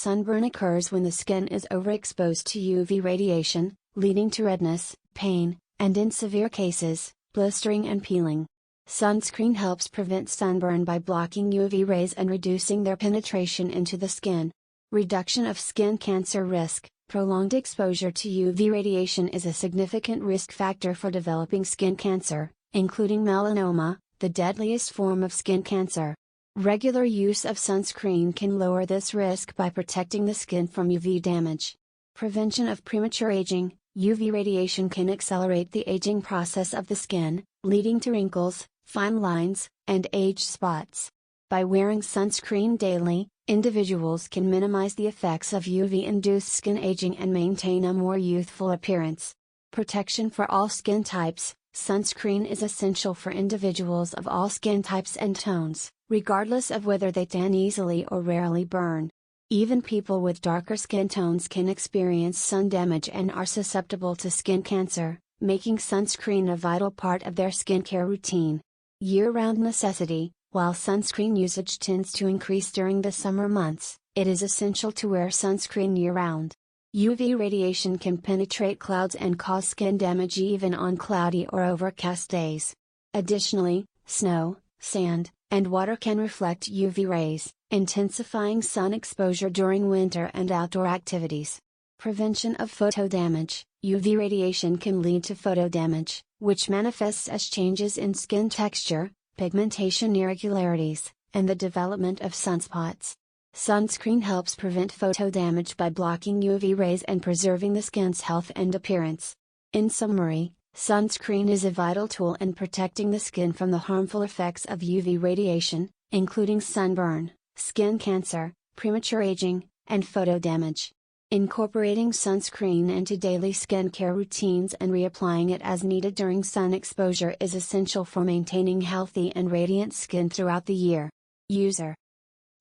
Sunburn occurs when the skin is overexposed to UV radiation, leading to redness, pain, and in severe cases, blistering and peeling. Sunscreen helps prevent sunburn by blocking UV rays and reducing their penetration into the skin. Reduction of skin cancer risk. Prolonged exposure to UV radiation is a significant risk factor for developing skin cancer, including melanoma, the deadliest form of skin cancer. Regular use of sunscreen can lower this risk by protecting the skin from UV damage. Prevention of premature aging. UV radiation can accelerate the aging process of the skin, leading to wrinkles, fine lines, and age spots. By wearing sunscreen daily, individuals can minimize the effects of UV-induced skin aging and maintain a more youthful appearance. Protection for all skin types. Sunscreen is essential for individuals of all skin types and tones, regardless of whether they tan easily or rarely burn. Even people with darker skin tones can experience sun damage and are susceptible to skin cancer, making sunscreen a vital part of their skincare routine. Year-round necessity. While sunscreen usage tends to increase during the summer months, it is essential to wear sunscreen year-round. UV radiation can penetrate clouds and cause skin damage even on cloudy or overcast days. Additionally, snow, sand, and water can reflect UV rays, intensifying sun exposure during winter and outdoor activities. Prevention of photo damage. UV radiation can lead to photo damage, which manifests as changes in skin texture, pigmentation irregularities, and the development of sunspots. Sunscreen helps prevent photo damage by blocking UV rays and preserving the skin's health and appearance. In summary, sunscreen is a vital tool in protecting the skin from the harmful effects of UV radiation, including sunburn, skin cancer, premature aging, and photo damage. Incorporating sunscreen into daily skincare routines and reapplying it as needed during sun exposure is essential for maintaining healthy and radiant skin throughout the year. User.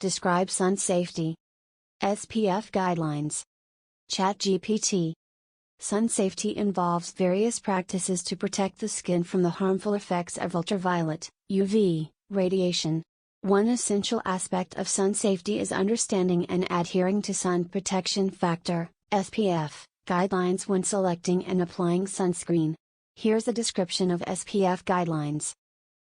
Describe sun safety. SPF guidelines. ChatGPT. Sun safety involves various practices to protect the skin from the harmful effects of ultraviolet, UV, radiation. One essential aspect of sun safety is understanding and adhering to sun protection factor, SPF, guidelines when selecting and applying sunscreen. Here's a description of SPF guidelines.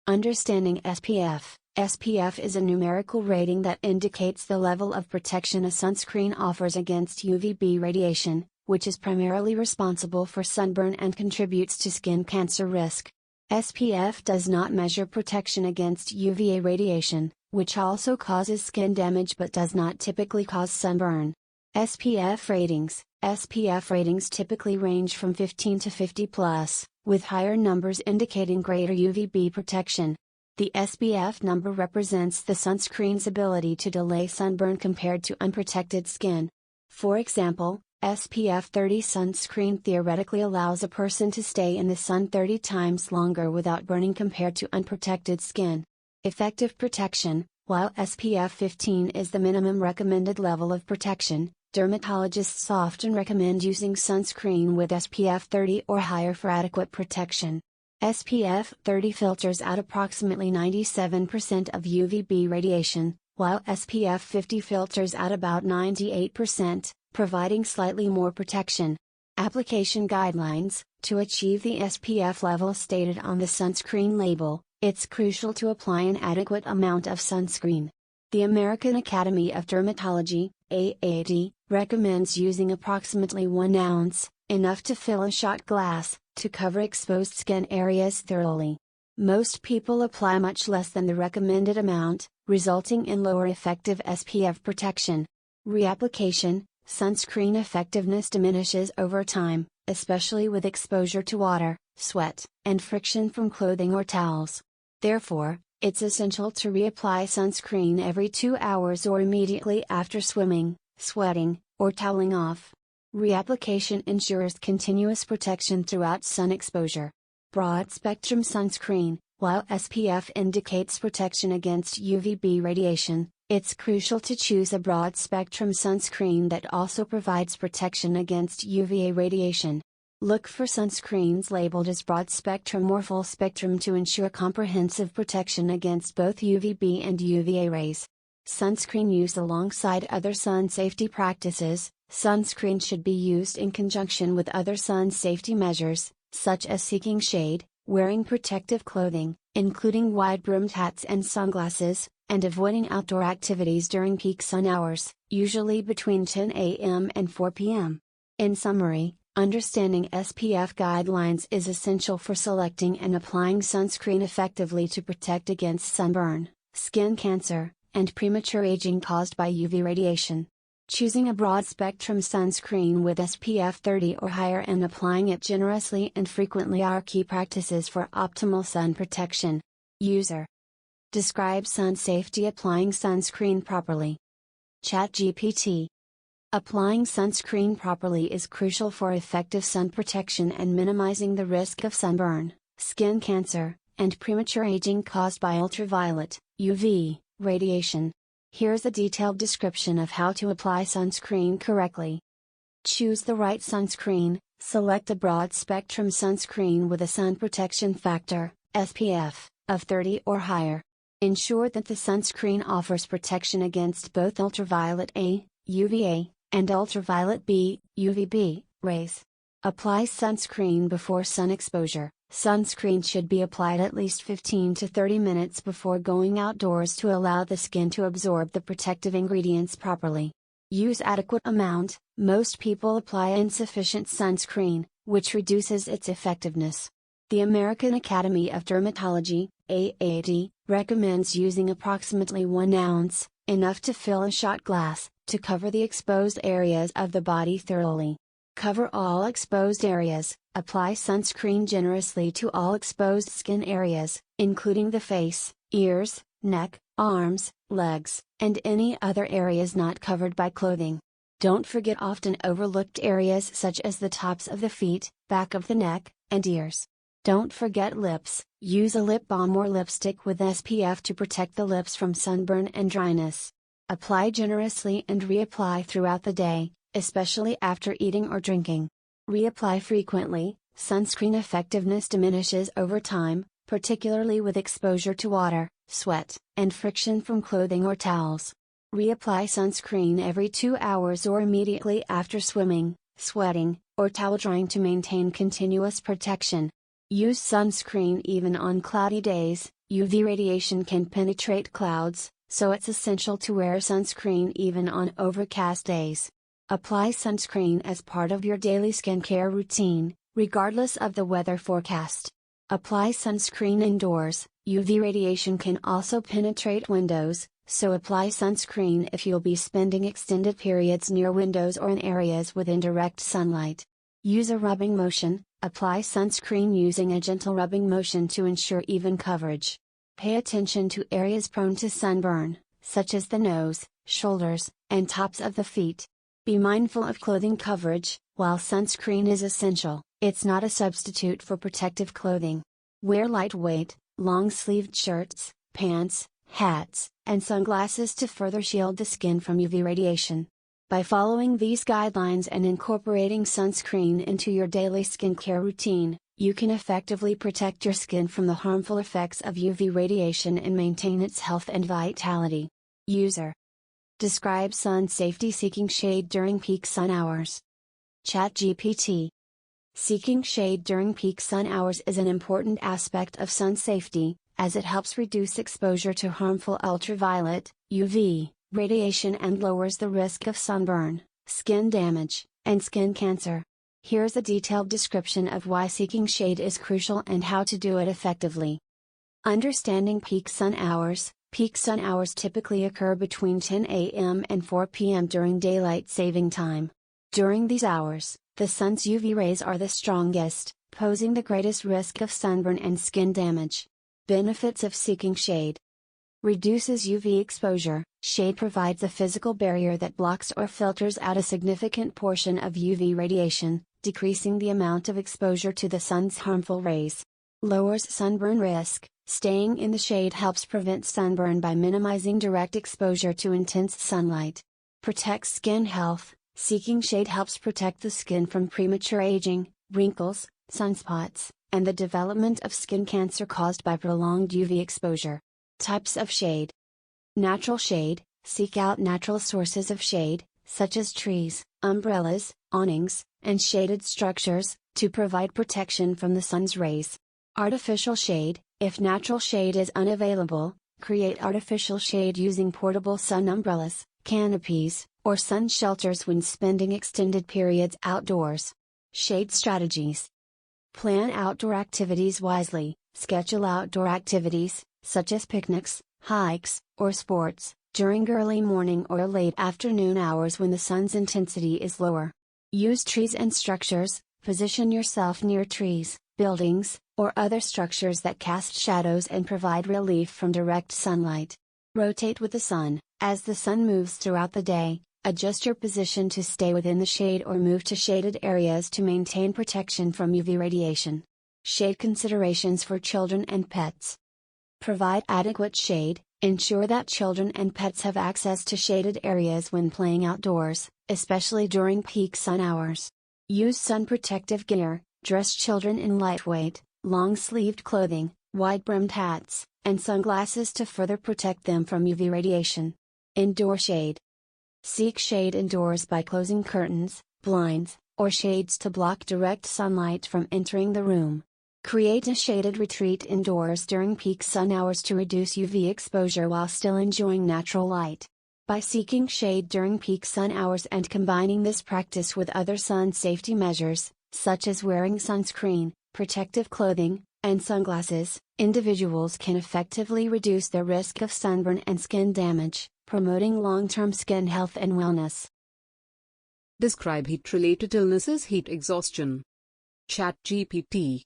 Understanding SPF. SPF is a numerical rating that indicates the level of protection a sunscreen offers against UVB radiation, which is primarily responsible for sunburn and contributes to skin cancer risk. SPF does not measure protection against UVA radiation, which also causes skin damage but does not typically cause sunburn. SPF ratings. SPF ratings typically range from 15 to 50 plus, with higher numbers indicating greater UVB protection. The SPF number represents the sunscreen's ability to delay sunburn compared to unprotected skin. For example, SPF 30 sunscreen theoretically allows a person to stay in the sun 30 times longer without burning compared to unprotected skin. Effective protection. While SPF 15 is the minimum recommended level of protection, dermatologists often recommend using sunscreen with SPF 30 or higher for adequate protection. SPF 30 filters out approximately 97% of UVB radiation, while SPF 50 filters out about 98%, providing slightly more protection. Application guidelines. To achieve the SPF level stated on the sunscreen label, it's crucial to apply an adequate amount of sunscreen. The American Academy of Dermatology, AAD, recommends using approximately 1 ounce, enough to fill a shot glass, to cover exposed skin areas thoroughly. Most people apply much less than the recommended amount, resulting in lower effective SPF protection. Reapplication. Sunscreen effectiveness diminishes over time, especially with exposure to water, sweat, and friction from clothing or towels. Therefore, it's essential to reapply sunscreen every 2 hours or immediately after swimming, sweating, or toweling off. Reapplication ensures continuous protection throughout sun exposure. Broad-spectrum sunscreen. While SPF indicates protection against UVB radiation, it's crucial to choose a broad-spectrum sunscreen that also provides protection against UVA radiation. Look for sunscreens labeled as broad-spectrum or full-spectrum to ensure comprehensive protection against both UVB and UVA rays. Sunscreen used alongside other sun safety practices. Sunscreen should be used in conjunction with other sun safety measures, such as seeking shade, wearing protective clothing, including wide-brimmed hats and sunglasses, and avoiding outdoor activities during peak sun hours, usually between 10 a.m. and 4 p.m. In summary, understanding SPF guidelines is essential for selecting and applying sunscreen effectively to protect against sunburn, skin cancer, and premature aging caused by UV radiation. Choosing a broad-spectrum sunscreen with SPF 30 or higher and applying it generously and frequently are key practices for optimal sun protection. User. Describe sun safety applying sunscreen properly. ChatGPT. Applying sunscreen properly is crucial for effective sun protection and minimizing the risk of sunburn, skin cancer, and premature aging caused by ultraviolet, UV, radiation. Here's a detailed description of how to apply sunscreen correctly. Choose the right sunscreen. Select a broad-spectrum sunscreen with a sun protection factor, SPF, of 30 or higher. Ensure that the sunscreen offers protection against both ultraviolet A, UVA, and ultraviolet B, UVB, rays. Apply sunscreen before sun exposure. Sunscreen should be applied at least 15 to 30 minutes before going outdoors to allow the skin to absorb the protective ingredients properly. Use adequate amount. Most people apply insufficient sunscreen, which reduces its effectiveness. The American Academy of Dermatology, AAD, recommends using approximately 1 ounce, enough to fill a shot glass, to cover the exposed areas of the body thoroughly. Cover all exposed areas. Apply sunscreen generously to all exposed skin areas, including the face, ears, neck, arms, legs, and any other areas not covered by clothing. Don't forget often overlooked areas such as the tops of the feet, back of the neck, and ears. Don't forget lips. Use a lip balm or lipstick with SPF to protect the lips from sunburn and dryness. Apply generously and reapply throughout the day, especially after eating or drinking. Reapply frequently. Sunscreen effectiveness diminishes over time, particularly with exposure to water, sweat, and friction from clothing or towels. Reapply sunscreen every 2 hours or immediately after swimming, sweating, or towel drying to maintain continuous protection. Use sunscreen even on cloudy days. UV radiation can penetrate clouds, so it's essential to wear sunscreen even on overcast days. Apply sunscreen as part of your daily skincare routine, regardless of the weather forecast. Apply sunscreen indoors. UV radiation can also penetrate windows, so apply sunscreen if you'll be spending extended periods near windows or in areas with indirect sunlight. Use a rubbing motion. Apply sunscreen using a gentle rubbing motion to ensure even coverage. Pay attention to areas prone to sunburn, such as the nose, shoulders, and tops of the feet. Be mindful of clothing coverage. While sunscreen is essential, it's not a substitute for protective clothing. Wear lightweight, long-sleeved shirts, pants, hats, and sunglasses to further shield the skin from UV radiation. By following these guidelines and incorporating sunscreen into your daily skincare routine, you can effectively protect your skin from the harmful effects of UV radiation and maintain its health and vitality. User. Describe sun safety seeking shade during peak sun hours. ChatGPT. Seeking shade during peak sun hours is an important aspect of sun safety, as it helps reduce exposure to harmful ultraviolet, UV, radiation and lowers the risk of sunburn, skin damage, and skin cancer. Here's a detailed description of why seeking shade is crucial and how to do it effectively. Understanding peak sun hours. Peak sun hours typically occur between 10 a.m. and 4 p.m. during daylight saving time. During these hours, the sun's UV rays are the strongest, posing the greatest risk of sunburn and skin damage. Benefits of seeking shade. Reduces UV exposure. Shade provides a physical barrier that blocks or filters out a significant portion of UV radiation, decreasing the amount of exposure to the sun's harmful rays. Lowers sunburn risk. Staying in the shade helps prevent sunburn by minimizing direct exposure to intense sunlight. Protects skin health. Seeking shade helps protect the skin from premature aging, wrinkles, sunspots, and the development of skin cancer caused by prolonged UV exposure. Types of shade. Natural shade. Seek out natural sources of shade, such as trees, umbrellas, awnings, and shaded structures, to provide protection from the sun's rays. Artificial shade: if natural shade is unavailable, create artificial shade using portable sun umbrellas, canopies, or sun shelters when spending extended periods outdoors. Shade strategies: plan outdoor activities wisely, schedule outdoor activities, such as picnics, hikes, or sports, during early morning or late afternoon hours when the sun's intensity is lower. Use trees and structures: position yourself near trees, buildings, or other structures that cast shadows and provide relief from direct sunlight. Rotate with the sun: as the sun moves throughout the day, adjust your position to stay within the shade or move to shaded areas to maintain protection from UV radiation. Shade considerations for children and pets: provide adequate shade. Ensure that children and pets have access to shaded areas when playing outdoors, especially during peak sun hours. Use sun protective gear: dress children in lightweight, long-sleeved clothing, wide-brimmed hats, and sunglasses to further protect them from UV radiation. Indoor shade: seek shade indoors by closing curtains, blinds, or shades to block direct sunlight from entering the room. Create a shaded retreat indoors during peak sun hours to reduce UV exposure while still enjoying natural light. By seeking shade during peak sun hours and combining this practice with other sun safety measures, such as wearing sunscreen, protective clothing, and sunglasses, individuals can effectively reduce their risk of sunburn and skin damage, promoting long-term skin health and wellness. Describe heat-related illnesses. Heat exhaustion. ChatGPT.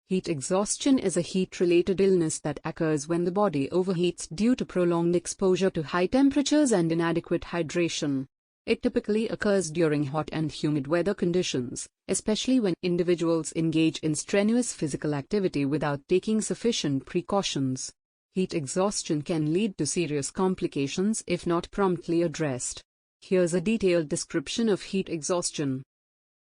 Heat exhaustion is a heat-related illness that occurs when the body overheats due to prolonged exposure to high temperatures and inadequate hydration. It typically occurs during hot and humid weather conditions, especially when individuals engage in strenuous physical activity without taking sufficient precautions. Heat exhaustion can lead to serious complications if not promptly addressed. Here's a detailed description of heat exhaustion.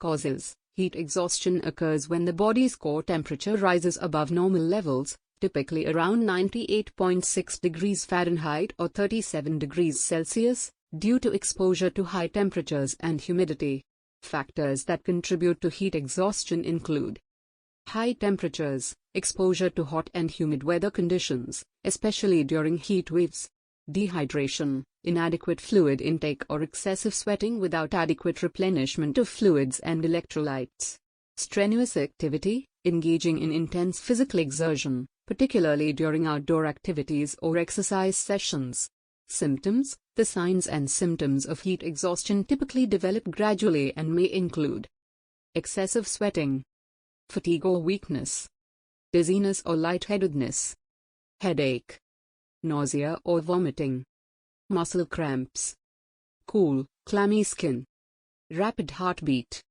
Causes: heat exhaustion occurs when the body's core temperature rises above normal levels, typically around 98.6 degrees Fahrenheit or 37 degrees Celsius, due to exposure to high temperatures and humidity. Factors that contribute to heat exhaustion include high temperatures, exposure to hot and humid weather conditions, especially during heat waves; dehydration, inadequate fluid intake or excessive sweating without adequate replenishment of fluids and electrolytes; strenuous activity, engaging in intense physical exertion, particularly during outdoor activities or exercise sessions. Symptoms: the signs and symptoms of heat exhaustion typically develop gradually and may include excessive sweating, fatigue or weakness, dizziness or lightheadedness, headache, nausea or vomiting, muscle cramps, cool, clammy skin, rapid heartbeat,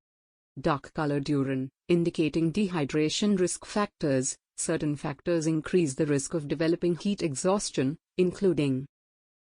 dark-colored urine, indicating dehydration. Risk factors: certain factors increase the risk of developing heat exhaustion, including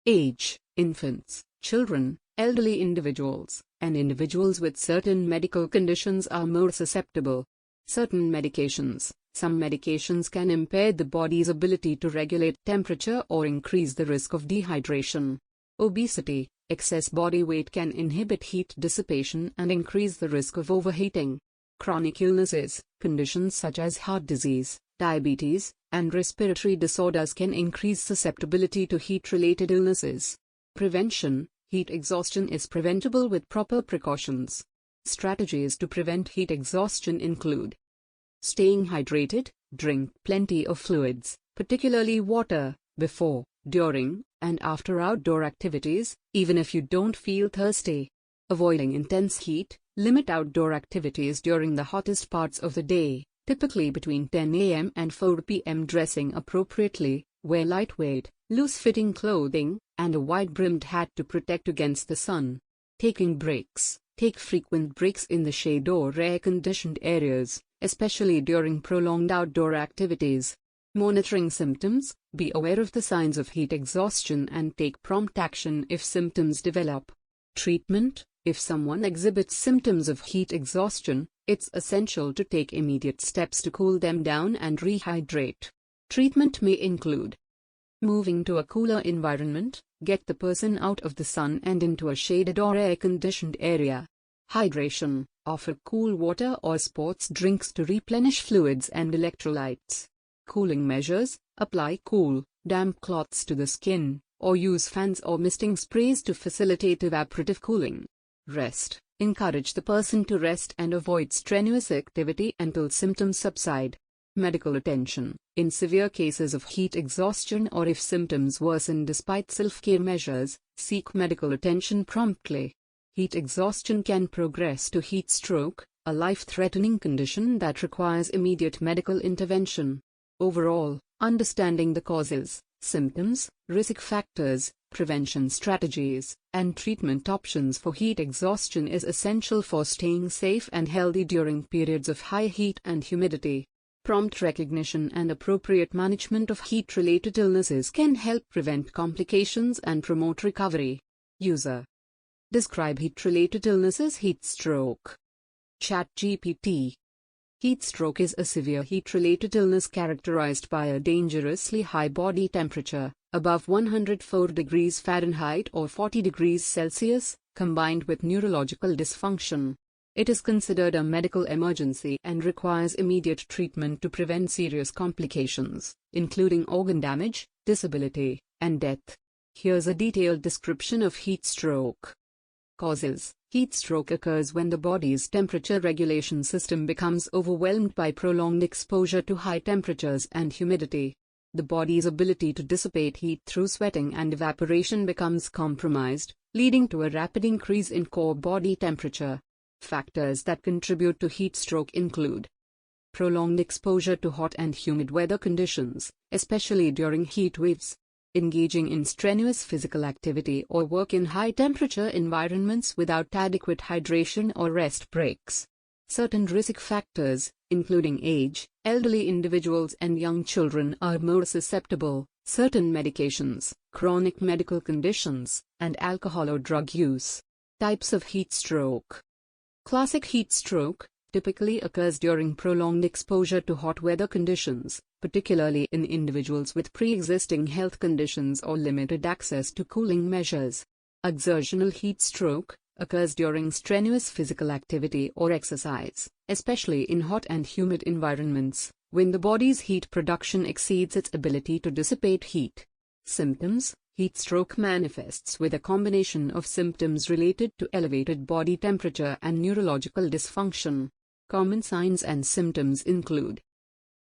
age: infants, children, elderly individuals, and individuals with certain medical conditions are more susceptible. Certain medications: some medications can impair the body's ability to regulate temperature or increase the risk of dehydration. Obesity: excess body weight can inhibit heat dissipation and increase the risk of overheating. Chronic illnesses: conditions such as heart disease, diabetes, and respiratory disorders can increase susceptibility to heat-related illnesses. Prevention: heat exhaustion is preventable with proper precautions. Strategies to prevent heat exhaustion include staying hydrated: drink plenty of fluids, particularly water, before, during, and after outdoor activities, even if you don't feel thirsty. Avoiding intense heat: limit outdoor activities during the hottest parts of the day, typically between 10 a.m. and 4 p.m. Dressing appropriately: wear lightweight, loose-fitting clothing, and a wide-brimmed hat to protect against the sun. Taking breaks: take frequent breaks in the shade or air-conditioned areas, especially during prolonged outdoor activities. Monitoring symptoms: be aware of the signs of heat exhaustion and take prompt action if symptoms develop. Treatment: if someone exhibits symptoms of heat exhaustion, it's essential to take immediate steps to cool them down and rehydrate. Treatment may include Moving to a cooler environment, get the person out of the sun and into a shaded or air-conditioned area. Hydration, offer cool water or sports drinks to replenish fluids and electrolytes. Cooling measures, apply cool, damp cloths to the skin, or use fans or misting sprays to facilitate evaporative cooling. Rest, encourage the person to rest and avoid strenuous activity until symptoms subside. Medical attention, in severe cases of heat exhaustion or if symptoms worsen despite self-care measures, seek medical attention promptly. Heat exhaustion can progress to heat stroke, a life-threatening condition that requires immediate medical intervention. Overall, understanding the causes, symptoms, risk factors, prevention strategies, and treatment options for heat exhaustion is essential for staying safe and healthy during periods of high heat and humidity. Prompt recognition and appropriate management of heat-related illnesses can help prevent complications and promote recovery. User. Describe heat-related illnesses. Heat stroke. ChatGPT. Heat stroke is a severe heat-related illness characterized by a dangerously high body temperature, above 104 degrees Fahrenheit or 40 degrees Celsius, combined with neurological dysfunction. It is considered a medical emergency and requires immediate treatment to prevent serious complications, including organ damage, disability, and death. Here's a detailed description of heat stroke. Causes. Heat stroke occurs when the body's temperature regulation system becomes overwhelmed by prolonged exposure to high temperatures and humidity. The body's ability to dissipate heat through sweating and evaporation becomes compromised, leading to a rapid increase in core body temperature. Factors that contribute to heat stroke include prolonged exposure to hot and humid weather conditions, especially during heat waves, engaging in strenuous physical activity or work in high-temperature environments without adequate hydration or rest breaks. Certain risk factors, including age, elderly individuals and young children are more susceptible. Certain medications, chronic medical conditions, and alcohol or drug use. Types of heat stroke. Classic heat stroke typically occurs during prolonged exposure to hot weather conditions, particularly in individuals with pre-existing health conditions or limited access to cooling measures. Exertional heat stroke occurs during strenuous physical activity or exercise, especially in hot and humid environments, when the body's heat production exceeds its ability to dissipate heat. Symptoms. Heat stroke manifests with a combination of symptoms related to elevated body temperature and neurological dysfunction. Common signs and symptoms include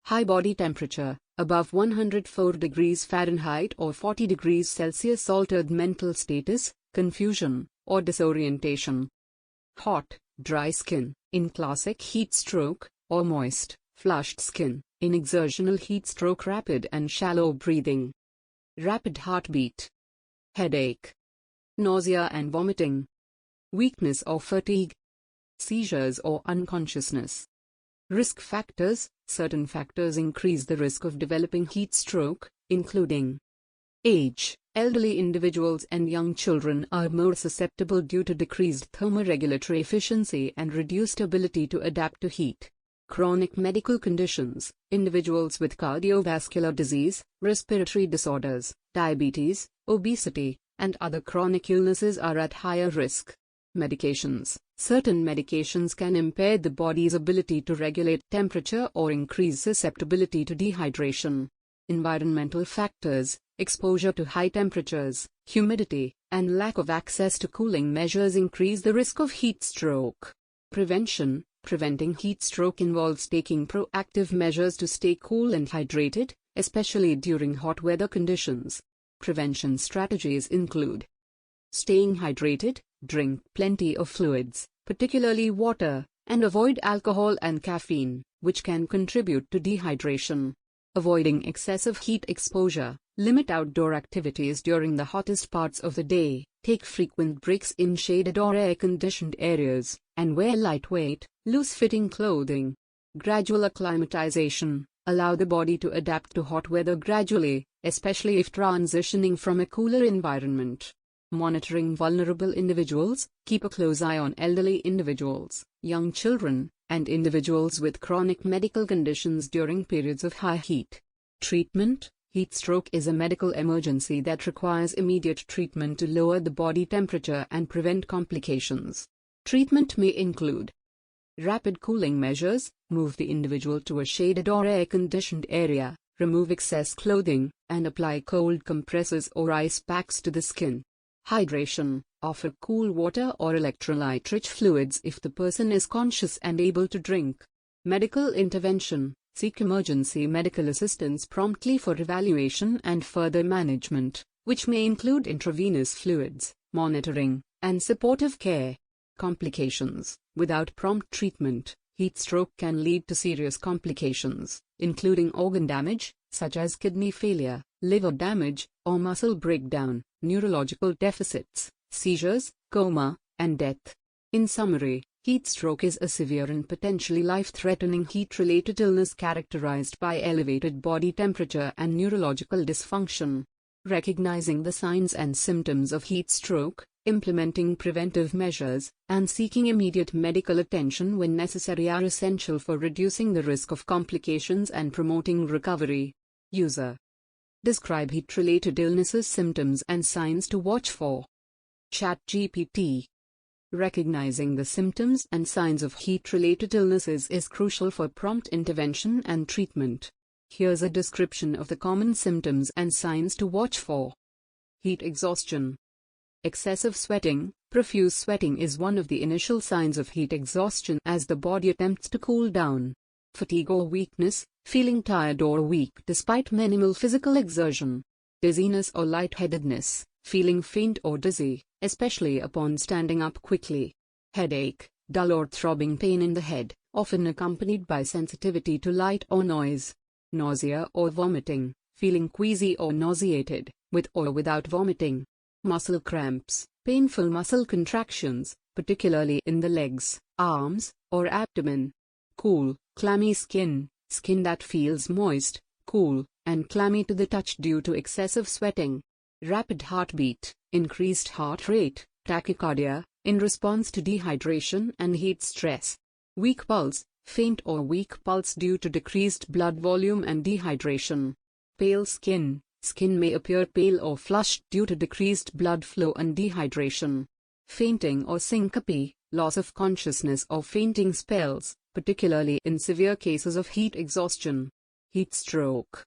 high body temperature, above 104 degrees Fahrenheit or 40 degrees Celsius, altered mental status, confusion, or disorientation. Hot, dry skin, in classic heat stroke, or moist, flushed skin, in exertional heat stroke, rapid and shallow breathing. Rapid heartbeat. Headache. Nausea and vomiting. Weakness or fatigue. Seizures or unconsciousness. Risk factors. Certain factors increase the risk of developing heat stroke, including age. Elderly individuals and young children are more susceptible due to decreased thermoregulatory efficiency and reduced ability to adapt to heat. Chronic medical conditions. Individuals with cardiovascular disease, respiratory disorders, diabetes, obesity, and other chronic illnesses are at higher risk. Medications. Certain medications can impair the body's ability to regulate temperature or increase susceptibility to dehydration. Environmental factors. Exposure to high temperatures, humidity, and lack of access to cooling measures increase the risk of heat stroke. Prevention. Preventing heat stroke involves taking proactive measures to stay cool and hydrated, especially during hot weather conditions. Prevention strategies include staying hydrated, drink plenty of fluids, particularly water, and avoid alcohol and caffeine, which can contribute to dehydration. Avoiding excessive heat exposure. Limit outdoor activities during the hottest parts of the day, take frequent breaks in shaded or air-conditioned areas, and wear lightweight, loose-fitting clothing. Gradual acclimatization. Allow the body to adapt to hot weather gradually, especially if transitioning from a cooler environment. Monitoring vulnerable individuals. Keep a close eye on elderly individuals, young children, and individuals with chronic medical conditions during periods of high heat. Treatment. Heat stroke is a medical emergency that requires immediate treatment to lower the body temperature and prevent complications. Treatment may include rapid cooling measures, move the individual to a shaded or air-conditioned area, remove excess clothing, and apply cold compresses or ice packs to the skin. Hydration, offer cool water or electrolyte-rich fluids if the person is conscious and able to drink. Medical intervention, seek emergency medical assistance promptly for evaluation and further management, which may include intravenous fluids, monitoring, and supportive care. Complications, without prompt treatment, heat stroke can lead to serious complications, including organ damage, such as kidney failure, liver damage, or muscle breakdown, neurological deficits, seizures, coma, and death. In summary, heat stroke is a severe and potentially life-threatening heat-related illness characterized by elevated body temperature and neurological dysfunction. Recognizing the signs and symptoms of heat stroke, implementing preventive measures, and seeking immediate medical attention when necessary are essential for reducing the risk of complications and promoting recovery. User. Describe heat-related illnesses, symptoms and signs to watch for. ChatGPT. Recognizing the symptoms and signs of heat-related illnesses is crucial for prompt intervention and treatment. Here's a description of the common symptoms and signs to watch for. Heat exhaustion. Excessive sweating, profuse sweating is one of the initial signs of heat exhaustion as the body attempts to cool down. Fatigue or weakness, feeling tired or weak despite minimal physical exertion. Dizziness or lightheadedness, feeling faint or dizzy, especially upon standing up quickly. Headache, dull or throbbing pain in the head, often accompanied by sensitivity to light or noise. Nausea or vomiting, feeling queasy or nauseated, with or without vomiting. Muscle cramps, painful muscle contractions, particularly in the legs, arms, or abdomen. Cool, clammy skin, skin that feels moist, cool, and clammy to the touch due to excessive sweating. Rapid heartbeat, increased heart rate, tachycardia, in response to dehydration and heat stress. Weak pulse, faint or weak pulse due to decreased blood volume and dehydration. Pale skin, skin may appear pale or flushed due to decreased blood flow and dehydration. Fainting or syncope, loss of consciousness or fainting spells, particularly in severe cases of heat exhaustion. Heat stroke.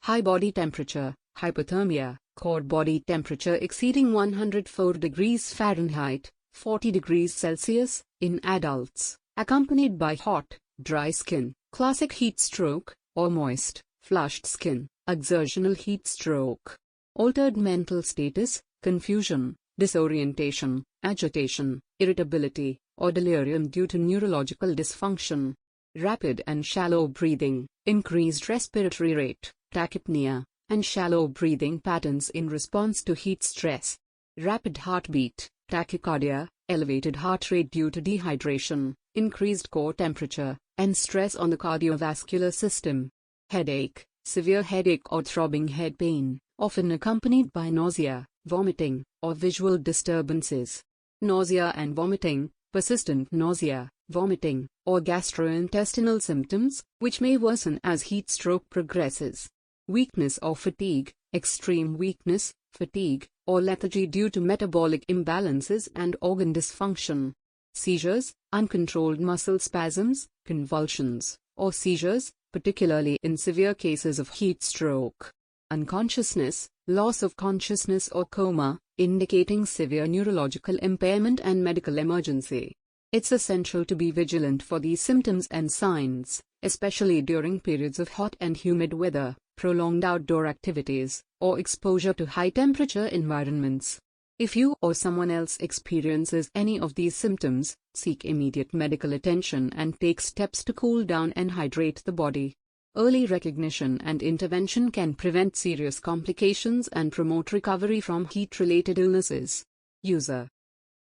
High body temperature, hypothermia, core body temperature exceeding 104 degrees Fahrenheit, 40 degrees Celsius, in adults, accompanied by hot, dry skin, classic heat stroke, or moist, flushed skin, exertional heat stroke. Altered mental status, confusion, disorientation, agitation, irritability, or delirium due to neurological dysfunction. Rapid and shallow breathing, increased respiratory rate, tachypnea, and shallow breathing patterns in response to heat stress. Rapid heartbeat, tachycardia, elevated heart rate due to dehydration, increased core temperature, and stress on the cardiovascular system. Headache, severe headache or throbbing head pain, often accompanied by nausea, vomiting, or visual disturbances. Nausea and vomiting, persistent nausea, vomiting, or gastrointestinal symptoms, which may worsen as heat stroke progresses. Weakness or fatigue, extreme weakness, fatigue, or lethargy due to metabolic imbalances and organ dysfunction. Seizures, uncontrolled muscle spasms, convulsions, or seizures, particularly in severe cases of heat stroke. Unconsciousness, loss of consciousness or coma, indicating severe neurological impairment and medical emergency. It's essential to be vigilant for these symptoms and signs, especially during periods of hot and humid weather, prolonged outdoor activities, or exposure to high-temperature environments. If you or someone else experiences any of these symptoms, seek immediate medical attention and take steps to cool down and hydrate the body. Early recognition and intervention can prevent serious complications and promote recovery from heat-related illnesses. User.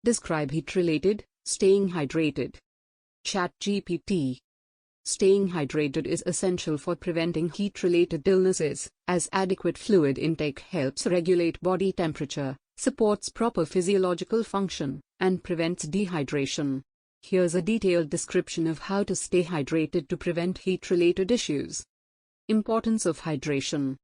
Describe heat-related, staying hydrated. ChatGPT. Staying hydrated is essential for preventing heat-related illnesses, as adequate fluid intake helps regulate body temperature, supports proper physiological function, and prevents dehydration. Here's a detailed description of how to stay hydrated to prevent heat-related issues. Importance of hydration.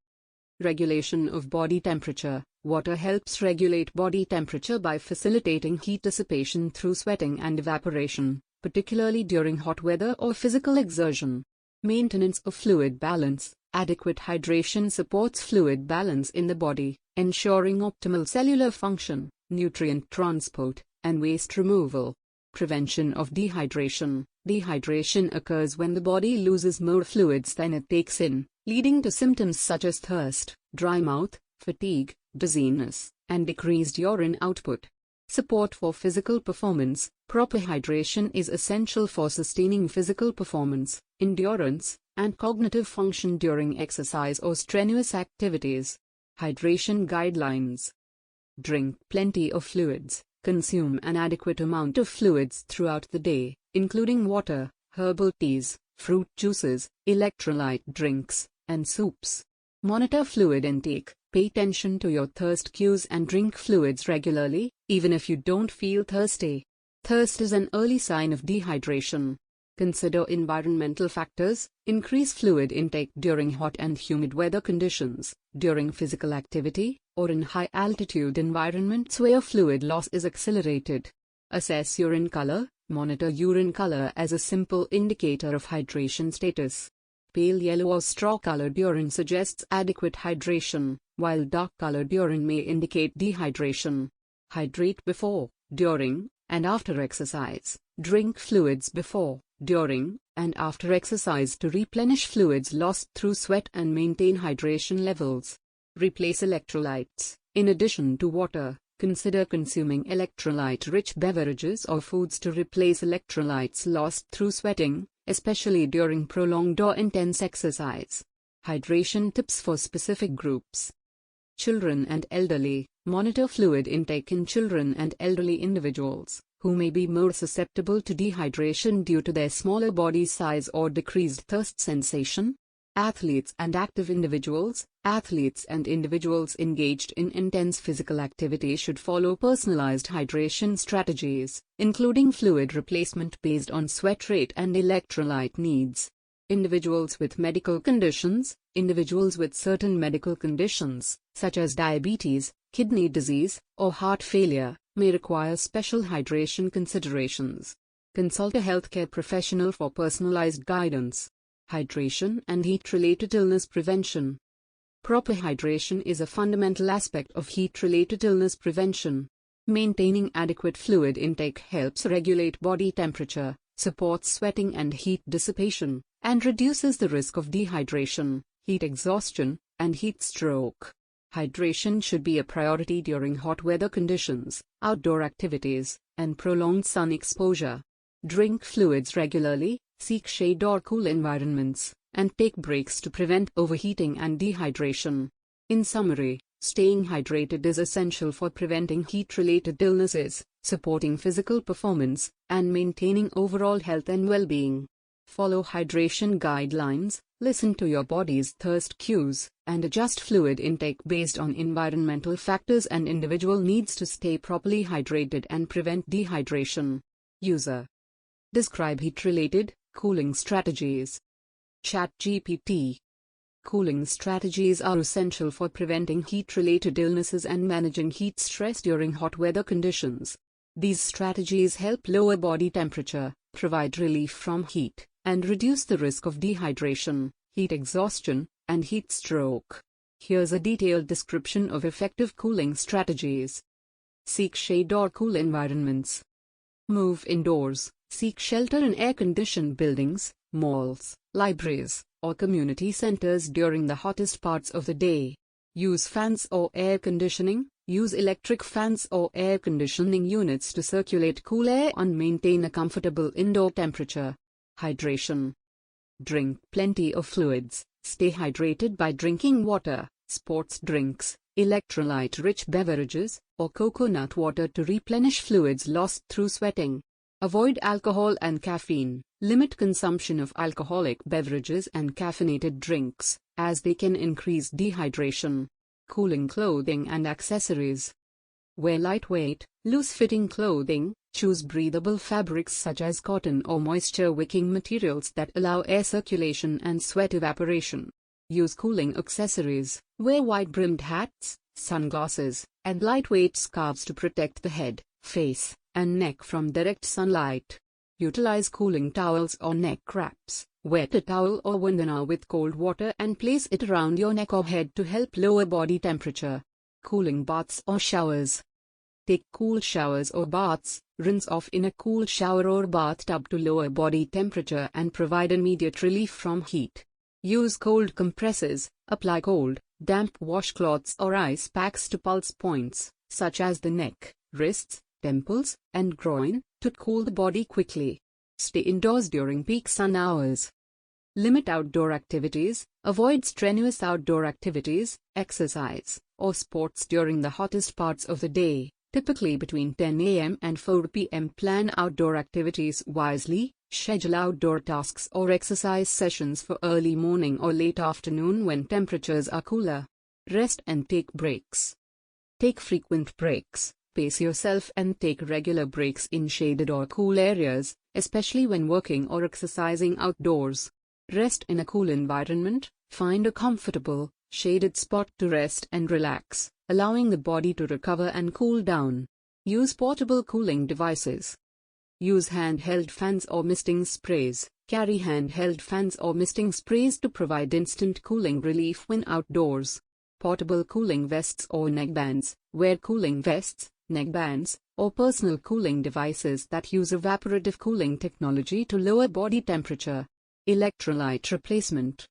Regulation of body temperature. Water helps regulate body temperature by facilitating heat dissipation through sweating and evaporation, particularly during hot weather or physical exertion. Maintenance of fluid balance. Adequate hydration supports fluid balance in the body, ensuring optimal cellular function, nutrient transport, and waste removal. Prevention of dehydration. Dehydration occurs when the body loses more fluids than it takes in, leading to symptoms such as thirst, dry mouth, fatigue, dizziness, and decreased urine output. Support for physical performance. Proper hydration is essential for sustaining physical performance, endurance, and cognitive function during exercise or strenuous activities. Hydration guidelines. Drink plenty of fluids. Consume an adequate amount of fluids throughout the day, including water, herbal teas, fruit juices, electrolyte drinks, and soups. Monitor fluid intake. Pay attention to your thirst cues and drink fluids regularly, even if you don't feel thirsty. Thirst is an early sign of dehydration. Consider environmental factors. Increase fluid intake during hot and humid weather conditions, during physical activity, or in high-altitude environments where fluid loss is accelerated. Assess urine color. Monitor urine color as a simple indicator of hydration status. Pale yellow or straw-colored urine suggests adequate hydration, while dark-colored urine may indicate dehydration. Hydrate before, during, and after exercise. Drink fluids before, during, and after exercise to replenish fluids lost through sweat and maintain hydration levels. Replace electrolytes. In addition to water, consider consuming electrolyte-rich beverages or foods to replace electrolytes lost through sweating, especially during prolonged or intense exercise. Hydration tips for specific groups. Children and elderly. Monitor fluid intake in children and elderly individuals, who may be more susceptible to dehydration due to their smaller body size or decreased thirst sensation. Athletes and active individuals. Athletes and individuals engaged in intense physical activity should follow personalized hydration strategies, including fluid replacement based on sweat rate and electrolyte needs. Individuals with medical conditions. Individuals with certain medical conditions, such as diabetes, kidney disease, or heart failure, may require special hydration considerations. Consult a healthcare professional for personalized guidance. Hydration and heat-related illness prevention. Proper hydration is a fundamental aspect of heat-related illness prevention. Maintaining adequate fluid intake helps regulate body temperature, supports sweating and heat dissipation, and reduces the risk of dehydration, heat exhaustion, and heat stroke. Hydration should be a priority during hot weather conditions, outdoor activities, and prolonged sun exposure. Drink fluids regularly, seek shade or cool environments, and take breaks to prevent overheating and dehydration. In summary, staying hydrated is essential for preventing heat-related illnesses, supporting physical performance, and maintaining overall health and well-being. Follow hydration guidelines, listen to your body's thirst cues, and adjust fluid intake based on environmental factors and individual needs to stay properly hydrated and prevent dehydration. User. Describe heat-related cooling strategies. ChatGPT. Cooling strategies are essential for preventing heat-related illnesses and managing heat stress during hot weather conditions. These strategies help lower body temperature, provide relief from heat, and reduce the risk of dehydration, heat exhaustion, and heat stroke. Here's a detailed description of effective cooling strategies. Seek shade or cool environments. Move indoors. Seek shelter in air-conditioned buildings, malls, libraries, or community centers during the hottest parts of the day. Use fans or air conditioning. Use electric fans or air conditioning units to circulate cool air and maintain a comfortable indoor temperature. Hydration. Drink plenty of fluids. Stay hydrated by drinking water, sports drinks, electrolyte-rich beverages, or coconut water to replenish fluids lost through sweating. Avoid alcohol and caffeine. Limit consumption of alcoholic beverages and caffeinated drinks, as they can increase dehydration. Cooling clothing and accessories. Wear lightweight, loose-fitting clothing. Choose breathable fabrics such as cotton or moisture-wicking materials that allow air circulation and sweat evaporation. Use cooling accessories. Wear wide-brimmed hats, sunglasses, and lightweight scarves to protect the head, face, and neck from direct sunlight. Utilize cooling towels or neck wraps. Wet a towel or bandana with cold water and place it around your neck or head to help lower body temperature. Cooling baths or showers. Take cool showers or baths. Rinse off in a cool shower or bathtub to lower body temperature and provide immediate relief from heat. Use cold compresses. Apply cold, damp washcloths or ice packs to pulse points, such as the neck, wrists, temples, and groin, to cool the body quickly. Stay indoors during peak sun hours. Limit outdoor activities. Avoid strenuous outdoor activities, exercise, or sports during the hottest parts of the day, typically between 10 a.m. and 4 p.m. Plan outdoor activities wisely. Schedule outdoor tasks or exercise sessions for early morning or late afternoon when temperatures are cooler. Rest and take breaks. Take frequent breaks. Pace yourself and take regular breaks in shaded or cool areas, especially when working or exercising outdoors. Rest in a cool environment. Find a comfortable, shaded spot to rest and relax, allowing the body to recover and cool down. Use portable cooling devices. Use handheld fans or misting sprays. Carry handheld fans or misting sprays to provide instant cooling relief when outdoors. Portable cooling vests or neckbands. Wear cooling vests, neckbands, or personal cooling devices that use evaporative cooling technology to lower body temperature. Electrolyte replacement.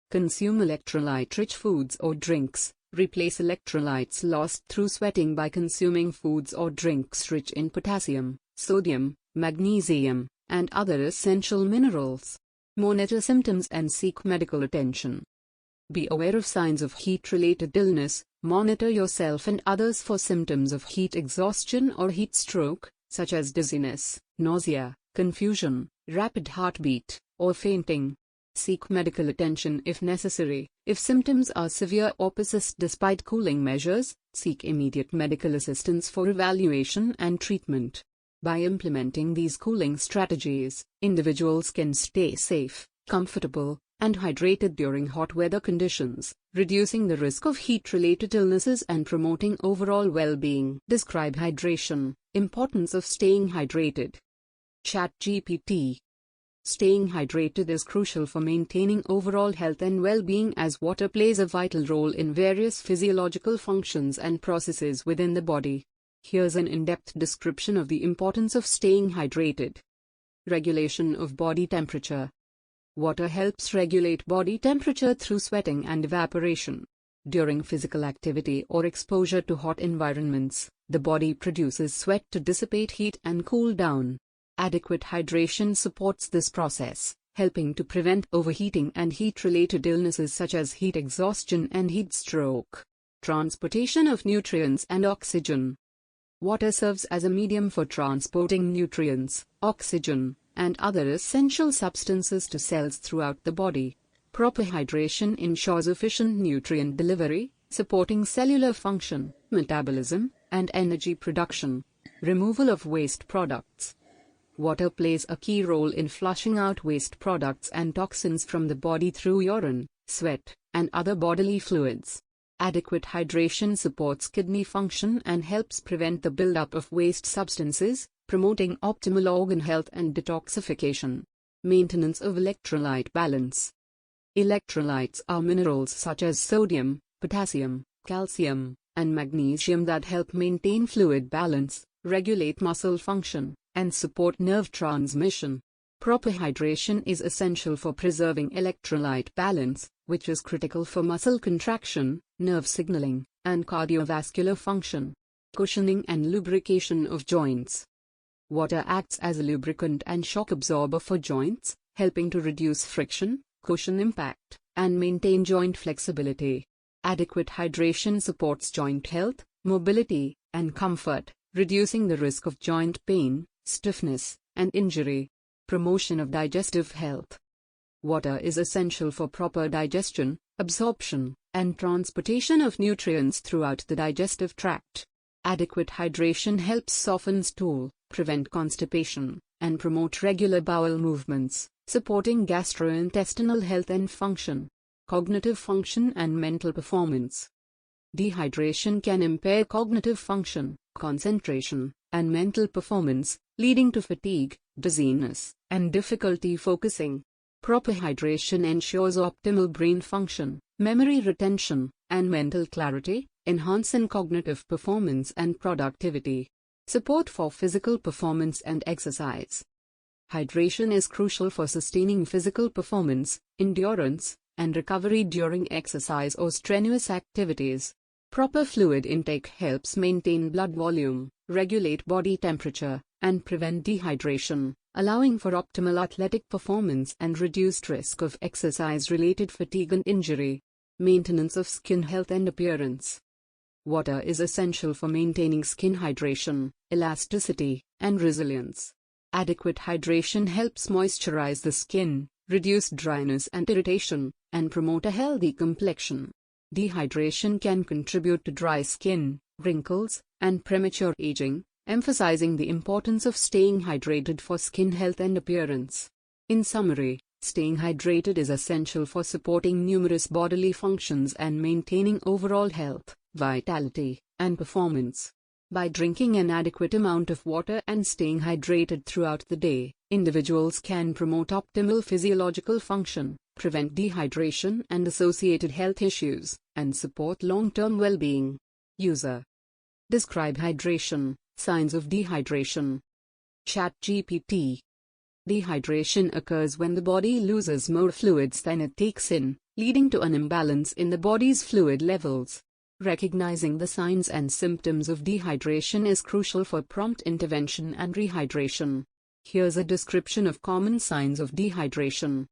Consume electrolyte-rich foods or drinks. Replace electrolytes lost through sweating by consuming foods or drinks rich in potassium, sodium, magnesium, and other essential minerals. Monitor symptoms and seek medical attention. Be aware of signs of heat-related illness. Monitor yourself and others for symptoms of heat exhaustion or heat stroke, such as dizziness, nausea, confusion, rapid heartbeat, or fainting. Seek medical attention if necessary. If symptoms are severe or persist despite cooling measures, seek immediate medical assistance for evaluation and treatment. By implementing these cooling strategies, individuals can stay safe, comfortable, and hydrated during hot weather conditions, reducing the risk of heat-related illnesses and promoting overall well-being. Describe hydration. Importance of staying hydrated. ChatGPT. Staying hydrated is crucial for maintaining overall health and well-being, as water plays a vital role in various physiological functions and processes within the body. Here's an in-depth description of the importance of staying hydrated. Regulation of body temperature. Water helps regulate body temperature through sweating and evaporation. During physical activity or exposure to hot environments, the body produces sweat to dissipate heat and cool down. Adequate hydration supports this process, helping to prevent overheating and heat-related illnesses such as heat exhaustion and heat stroke. Transportation of nutrients and oxygen. Water serves as a medium for transporting nutrients, oxygen, and other essential substances to cells throughout the body. Proper hydration ensures efficient nutrient delivery, supporting cellular function, metabolism, and energy production. Removal of waste products. Water plays a key role in flushing out waste products and toxins from the body through urine, sweat, and other bodily fluids. Adequate hydration supports kidney function and helps prevent the buildup of waste substances, promoting optimal organ health and detoxification. Maintenance of electrolyte balance. Electrolytes are minerals such as sodium, potassium, calcium, and magnesium that help maintain fluid balance, regulate muscle function, and support nerve transmission. Proper hydration is essential for preserving electrolyte balance, which is critical for muscle contraction, nerve signaling, and cardiovascular function. Cushioning and lubrication of joints. Water acts as a lubricant and shock absorber for joints, helping to reduce friction, cushion impact, and maintain joint flexibility. Adequate hydration supports joint health, mobility, and comfort, reducing the risk of joint pain, stiffness, and injury. Promotion of digestive health. Water is essential for proper digestion, absorption, and transportation of nutrients throughout the digestive tract. Adequate hydration helps soften stool, prevent constipation, and promote regular bowel movements, supporting gastrointestinal health and function. cognitive function and mental performance. Dehydration can impair cognitive function, concentration, and mental performance, leading to fatigue, dizziness, and difficulty focusing. Proper hydration ensures optimal brain function, memory retention, and mental clarity, enhancing cognitive performance and productivity. Support for physical performance and exercise. Hydration is crucial for sustaining physical performance, endurance, and recovery during exercise or strenuous activities. Proper fluid intake helps maintain blood volume, regulate body temperature, and prevent dehydration, allowing for optimal athletic performance and reduced risk of exercise-related fatigue and injury. Maintenance of skin health and appearance. Water is essential for maintaining skin hydration, elasticity, and resilience. Adequate hydration helps moisturize the skin, reduce dryness and irritation, and promote a healthy complexion. Dehydration can contribute to dry skin, wrinkles, and premature aging, emphasizing the importance of staying hydrated for skin health and appearance. In summary, staying hydrated is essential for supporting numerous bodily functions and maintaining overall health, vitality, and performance. By drinking an adequate amount of water and staying hydrated throughout the day, individuals can promote optimal physiological function, prevent dehydration and associated health issues, and support long-term well-being. User. Describe hydration, signs of dehydration. ChatGPT. Dehydration occurs when the body loses more fluids than it takes in, leading to an imbalance in the body's fluid levels. Recognizing the signs and symptoms of dehydration is crucial for prompt intervention and rehydration. Here's a description of common signs of dehydration.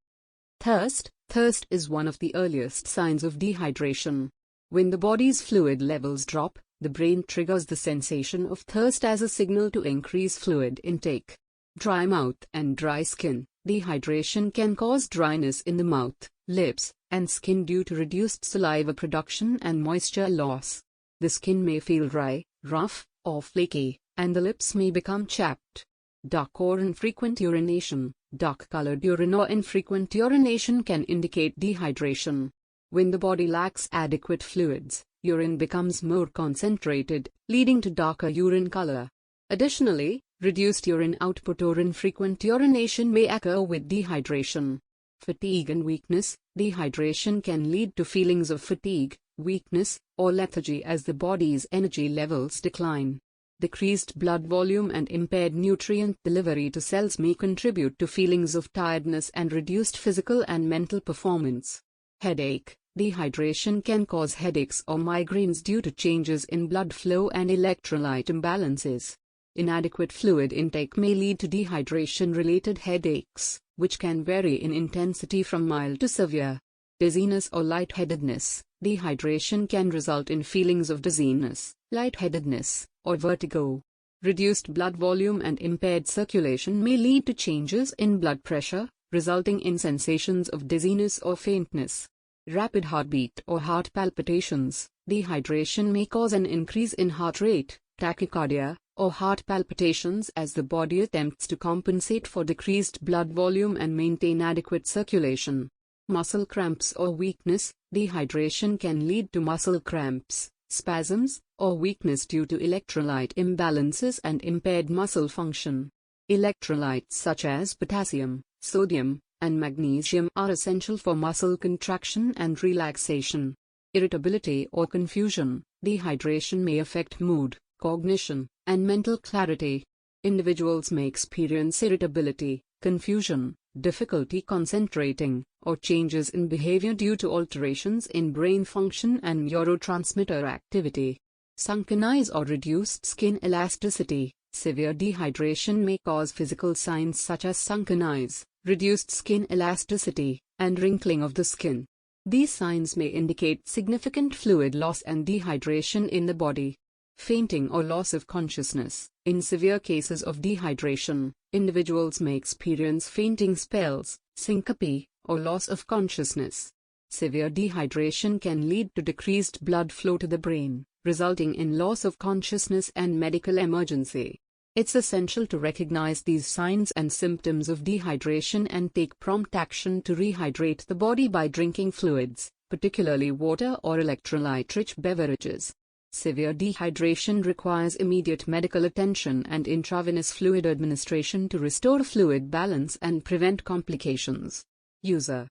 Thirst. Thirst is one of the earliest signs of dehydration. When the body's fluid levels drop, the brain triggers the sensation of thirst as a signal to increase fluid intake. Dry mouth and dry skin. Dehydration can cause dryness in the mouth, lips, and skin due to reduced saliva production and moisture loss. The skin may feel dry, rough, or flaky, and the lips may become chapped. Dark or infrequent urination. Dark-colored urine or infrequent urination can indicate dehydration. When the body lacks adequate fluids, urine becomes more concentrated, leading to darker urine color. Additionally, reduced urine output or infrequent urination may occur with dehydration. Fatigue and weakness. Dehydration can lead to feelings of fatigue, weakness, or lethargy as the body's energy levels decline. Decreased blood volume and impaired nutrient delivery to cells may contribute to feelings of tiredness and reduced physical and mental performance. Headache. Dehydration can cause headaches or migraines due to changes in blood flow and electrolyte imbalances. Inadequate fluid intake may lead to dehydration-related headaches, which can vary in intensity from mild to severe. Dizziness or lightheadedness. Dehydration can result in feelings of dizziness, lightheadedness, or vertigo. Reduced blood volume and impaired circulation may lead to changes in blood pressure, resulting in sensations of dizziness or faintness. Rapid heartbeat or heart palpitations. Dehydration may cause an increase in heart rate, tachycardia, or heart palpitations as the body attempts to compensate for decreased blood volume and maintain adequate circulation. Muscle cramps or weakness. Dehydration can lead to muscle cramps, spasms, or weakness due to electrolyte imbalances and impaired muscle function. Electrolytes such as potassium, sodium, and magnesium are essential for muscle contraction and relaxation. Irritability or confusion. Dehydration may affect mood, cognition, and mental clarity. Individuals may experience irritability, confusion, difficulty concentrating, or changes in behavior due to alterations in brain function and neurotransmitter activity. Sunken eyes or reduced skin elasticity. Severe dehydration may cause physical signs such as sunken eyes, reduced skin elasticity, and wrinkling of the skin. These signs may indicate significant fluid loss and dehydration in the body. Fainting or loss of consciousness. In severe cases of dehydration, individuals may experience fainting spells, syncope, or loss of consciousness. Severe dehydration can lead to decreased blood flow to the brain, resulting in loss of consciousness and medical emergency. It's essential to recognize these signs and symptoms of dehydration and take prompt action to rehydrate the body by drinking fluids, particularly water or electrolyte-rich beverages. Severe dehydration requires immediate medical attention and intravenous fluid administration to restore fluid balance and prevent complications. User.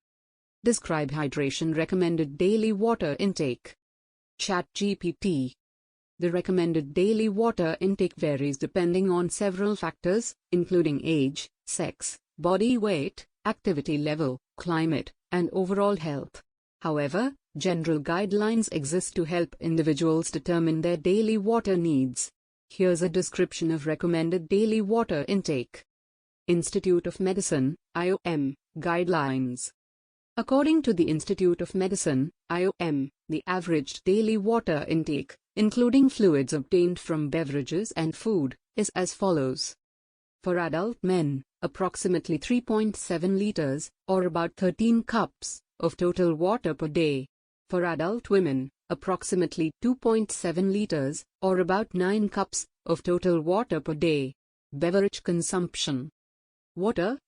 Describe hydration recommended daily water intake. ChatGPT. The recommended daily water intake varies depending on several factors, including age, sex, body weight, activity level, climate, and overall health. However, general guidelines exist to help individuals determine their daily water needs. Here's a description of recommended daily water intake. Institute of Medicine, IOM, Guidelines. According to the Institute of Medicine, IOM, the average daily water intake, including fluids obtained from beverages and food, is as follows. For adult men, approximately 3.7 liters, or about 13 cups, of total water per day. For adult women, approximately 2.7 liters, or about 9 cups, of total water per day. Beverage consumption. Water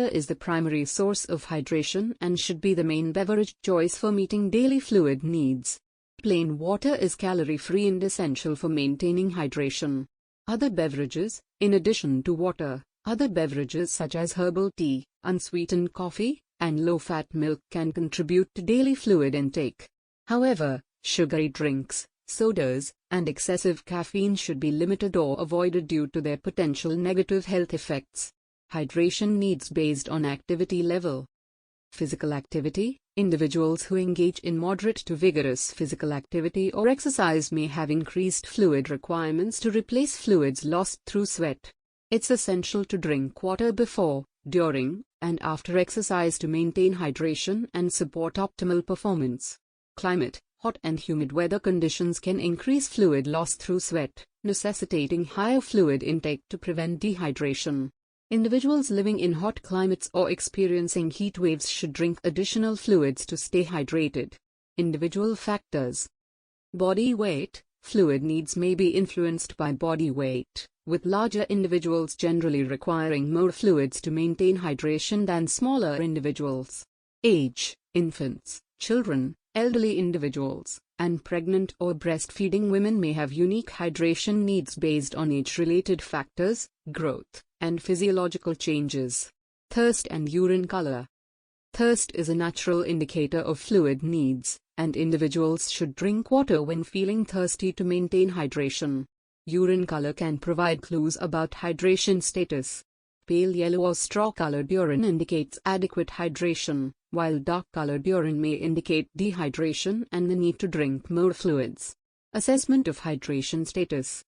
is the primary source of hydration and should be the main beverage choice for meeting daily fluid needs. Plain water is calorie-free and essential for maintaining hydration. Other beverages, in addition to water, other beverages such as herbal tea, unsweetened coffee, and low-fat milk can contribute to daily fluid intake. However, sugary drinks, sodas, and excessive caffeine should be limited or avoided due to their potential negative health effects. Hydration needs based on activity level. Physical activity. Individuals who engage in moderate to vigorous physical activity or exercise may have increased fluid requirements to replace fluids lost through sweat. It's essential to drink water before, during, and after exercise to maintain hydration and support optimal performance. Climate. Hot and humid weather conditions can increase fluid loss through sweat, necessitating higher fluid intake to prevent dehydration. Individuals living in hot climates or experiencing heat waves should drink additional fluids to stay hydrated. Individual factors. Body weight. Fluid needs may be influenced by body weight, with larger individuals generally requiring more fluids to maintain hydration than smaller individuals. Age. Infants, children, elderly individuals, and pregnant or breastfeeding women may have unique hydration needs based on age-related factors, growth, and physiological changes. Thirst and urine color. Thirst is a natural indicator of fluid needs, and individuals should drink water when feeling thirsty to maintain hydration. Urine color can provide clues about hydration status. Pale yellow or straw-colored urine indicates adequate hydration, while dark-colored urine may indicate dehydration and the need to drink more fluids. Assessment of hydration status.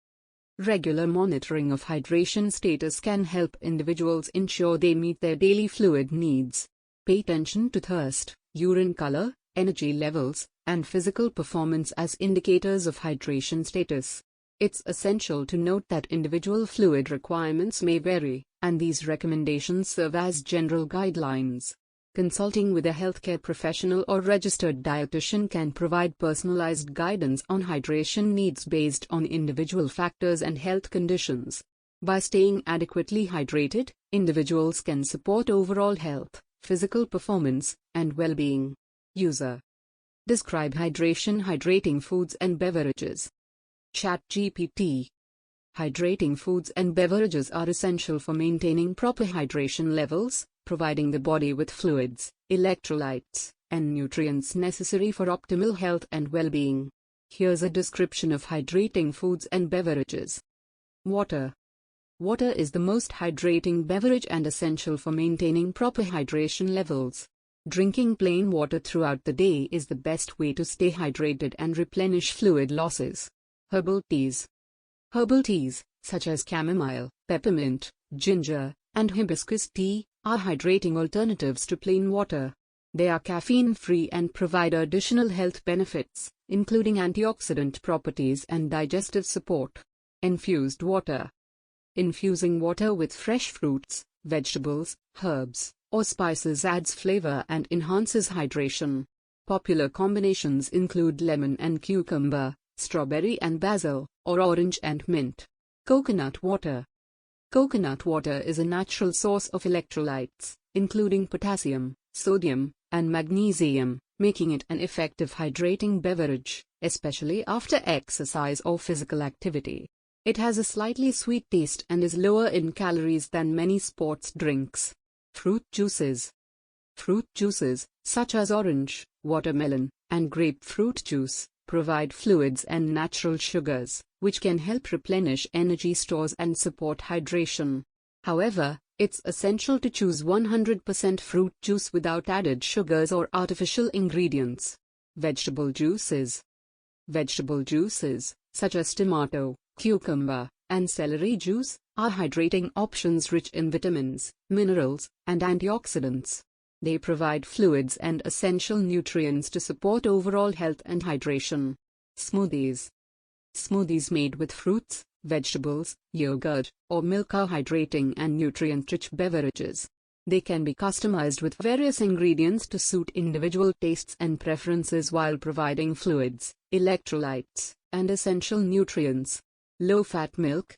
Regular monitoring of hydration status can help individuals ensure they meet their daily fluid needs. Pay attention to thirst, urine color, energy levels, and physical performance as indicators of hydration status. It's essential to note that individual fluid requirements may vary, and these recommendations serve as general guidelines. Consulting with a healthcare professional or registered dietitian can provide personalized guidance on hydration needs based on individual factors and health conditions. By staying adequately hydrated, individuals can support overall health, physical performance, and well-being. User. Describe hydration. Hydrating foods and beverages. ChatGPT. Hydrating foods and beverages are essential for maintaining proper hydration levels, providing the body with fluids, electrolytes, and nutrients necessary for optimal health and well-being. Here's a description of hydrating foods and beverages. Water. Water is the most hydrating beverage and essential for maintaining proper hydration levels. Drinking plain water throughout the day is the best way to stay hydrated and replenish fluid losses. Herbal teas. Herbal teas, such as chamomile, peppermint, ginger, and hibiscus tea, are hydrating alternatives to plain water. They are caffeine-free and provide additional health benefits, including antioxidant properties and digestive support. Infused water. Infusing water with fresh fruits, vegetables, herbs, or spices adds flavor and enhances hydration. Popular combinations include lemon and cucumber, strawberry and basil, or orange and mint. Coconut water. Coconut water is a natural source of electrolytes, including potassium, sodium, and magnesium, making it an effective hydrating beverage, especially after exercise or physical activity. It has a slightly sweet taste and is lower in calories than many sports drinks. Fruit juices. Fruit juices, such as orange, watermelon, and grapefruit juice, provide fluids and natural sugars, which can help replenish energy stores and support hydration. However, it's essential to choose 100% fruit juice without added sugars or artificial ingredients. Vegetable juices. Vegetable juices, such as tomato, cucumber, and celery juice, are hydrating options rich in vitamins, minerals, and antioxidants. They provide fluids and essential nutrients to support overall health and hydration. Smoothies. Smoothies made with fruits, vegetables, yogurt, or milk are hydrating and nutrient-rich beverages. They can be customized with various ingredients to suit individual tastes and preferences while providing fluids, electrolytes, and essential nutrients. Low-fat milk.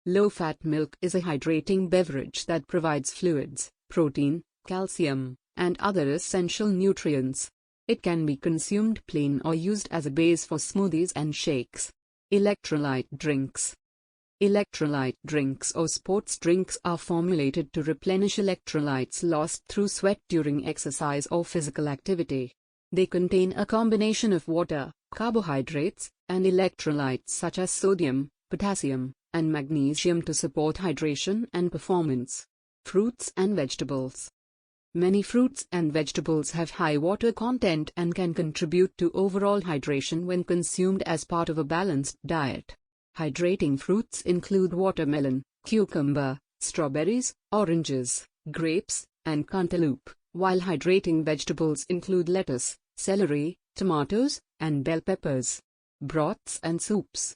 Low-fat milk is a hydrating beverage that provides fluids, protein, calcium, and other essential nutrients. It can be consumed plain or used as a base for smoothies and shakes. Electrolyte drinks. Electrolyte drinks or sports drinks are formulated to replenish electrolytes lost through sweat during exercise or physical activity. They contain a combination of water, carbohydrates, and electrolytes such as sodium, potassium, and magnesium to support hydration and performance. Fruits and vegetables. Many fruits and vegetables have high water content and can contribute to overall hydration when consumed as part of a balanced diet. Hydrating fruits include watermelon, cucumber, strawberries, oranges, grapes, and cantaloupe, while hydrating vegetables include lettuce, celery, tomatoes, and bell peppers. Broths and soups.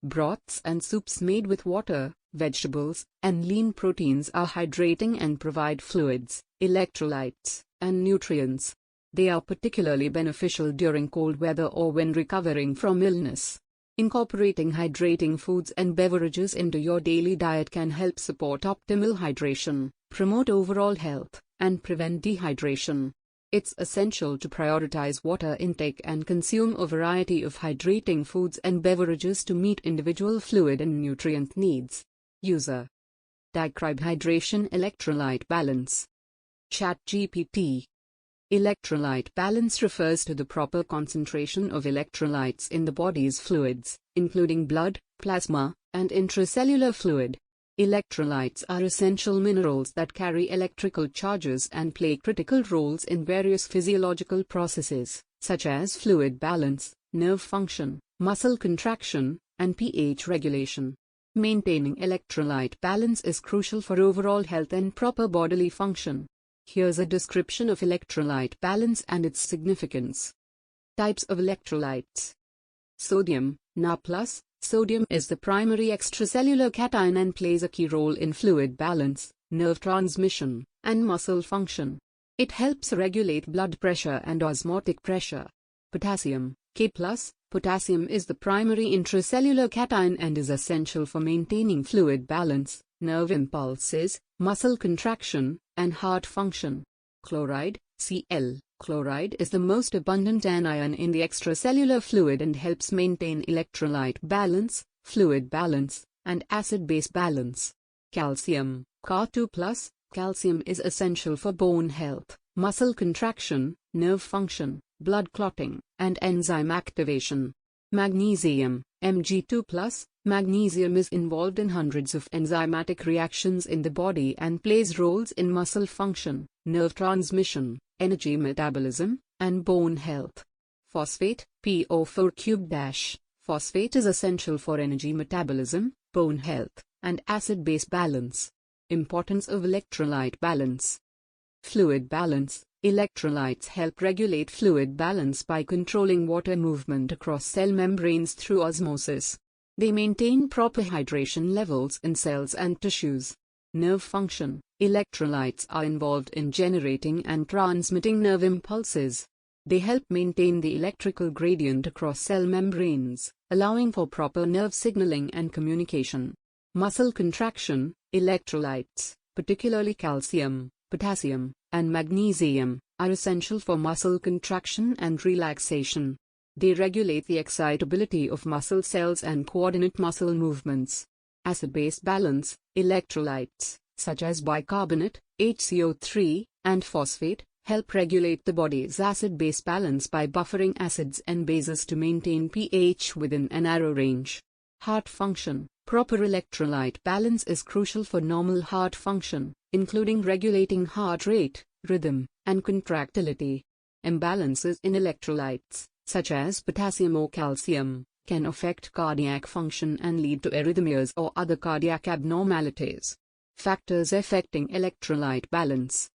Broths and soups made with water, vegetables, and lean proteins are hydrating and provide fluids, electrolytes, and nutrients. They are particularly beneficial during cold weather or when recovering from illness. Incorporating hydrating foods and beverages into your daily diet can help support optimal hydration, promote overall health, and prevent dehydration. It's essential to prioritize water intake and consume a variety of hydrating foods and beverages to meet individual fluid and nutrient needs. User. Describe hydration electrolyte balance. ChatGPT. Electrolyte balance refers to the proper concentration of electrolytes in the body's fluids, including blood, plasma, and intracellular fluid. Electrolytes are essential minerals that carry electrical charges and play critical roles in various physiological processes, such as fluid balance, nerve function, muscle contraction, and pH regulation. Maintaining electrolyte balance is crucial for overall health and proper bodily function. Here's a description of electrolyte balance and its significance. Types of electrolytes. Sodium, Na+. Sodium is the primary extracellular cation and plays a key role in fluid balance, nerve transmission, and muscle function. It helps regulate blood pressure and osmotic pressure. Potassium, K+. Potassium is the primary intracellular cation and is essential for maintaining fluid balance, nerve impulses, muscle contraction, and heart function. Chloride, Cl. Chloride is the most abundant anion in the extracellular fluid and helps maintain electrolyte balance, fluid balance, and acid-base balance. Calcium, Ca2+. Calcium is essential for bone health, muscle contraction, nerve function, blood clotting, and enzyme activation. Magnesium, Mg2+. Magnesium is involved in hundreds of enzymatic reactions in the body and plays roles in muscle function, nerve transmission, energy metabolism, and bone health. Phosphate, PO4-. Phosphate is essential for energy metabolism, bone health, and acid-base balance. Importance of electrolyte balance. Fluid balance. Electrolytes help regulate fluid balance by controlling water movement across cell membranes through osmosis. They maintain proper hydration levels in cells and tissues. Nerve function. Electrolytes are involved in generating and transmitting nerve impulses. They help maintain the electrical gradient across cell membranes, allowing for proper nerve signaling and communication. Muscle contraction. Electrolytes, particularly calcium, potassium, and magnesium, are essential for muscle contraction and relaxation. They regulate the excitability of muscle cells and coordinate muscle movements. Acid-base balance. Electrolytes, such as bicarbonate, HCO3, and phosphate, help regulate the body's acid-base balance by buffering acids and bases to maintain pH within a narrow range. Heart function. Proper electrolyte balance is crucial for normal heart function, including regulating heart rate, rhythm, and contractility. Imbalances in electrolytes, such as potassium or calcium, can affect cardiac function and lead to arrhythmias or other cardiac abnormalities. Factors affecting electrolyte balance.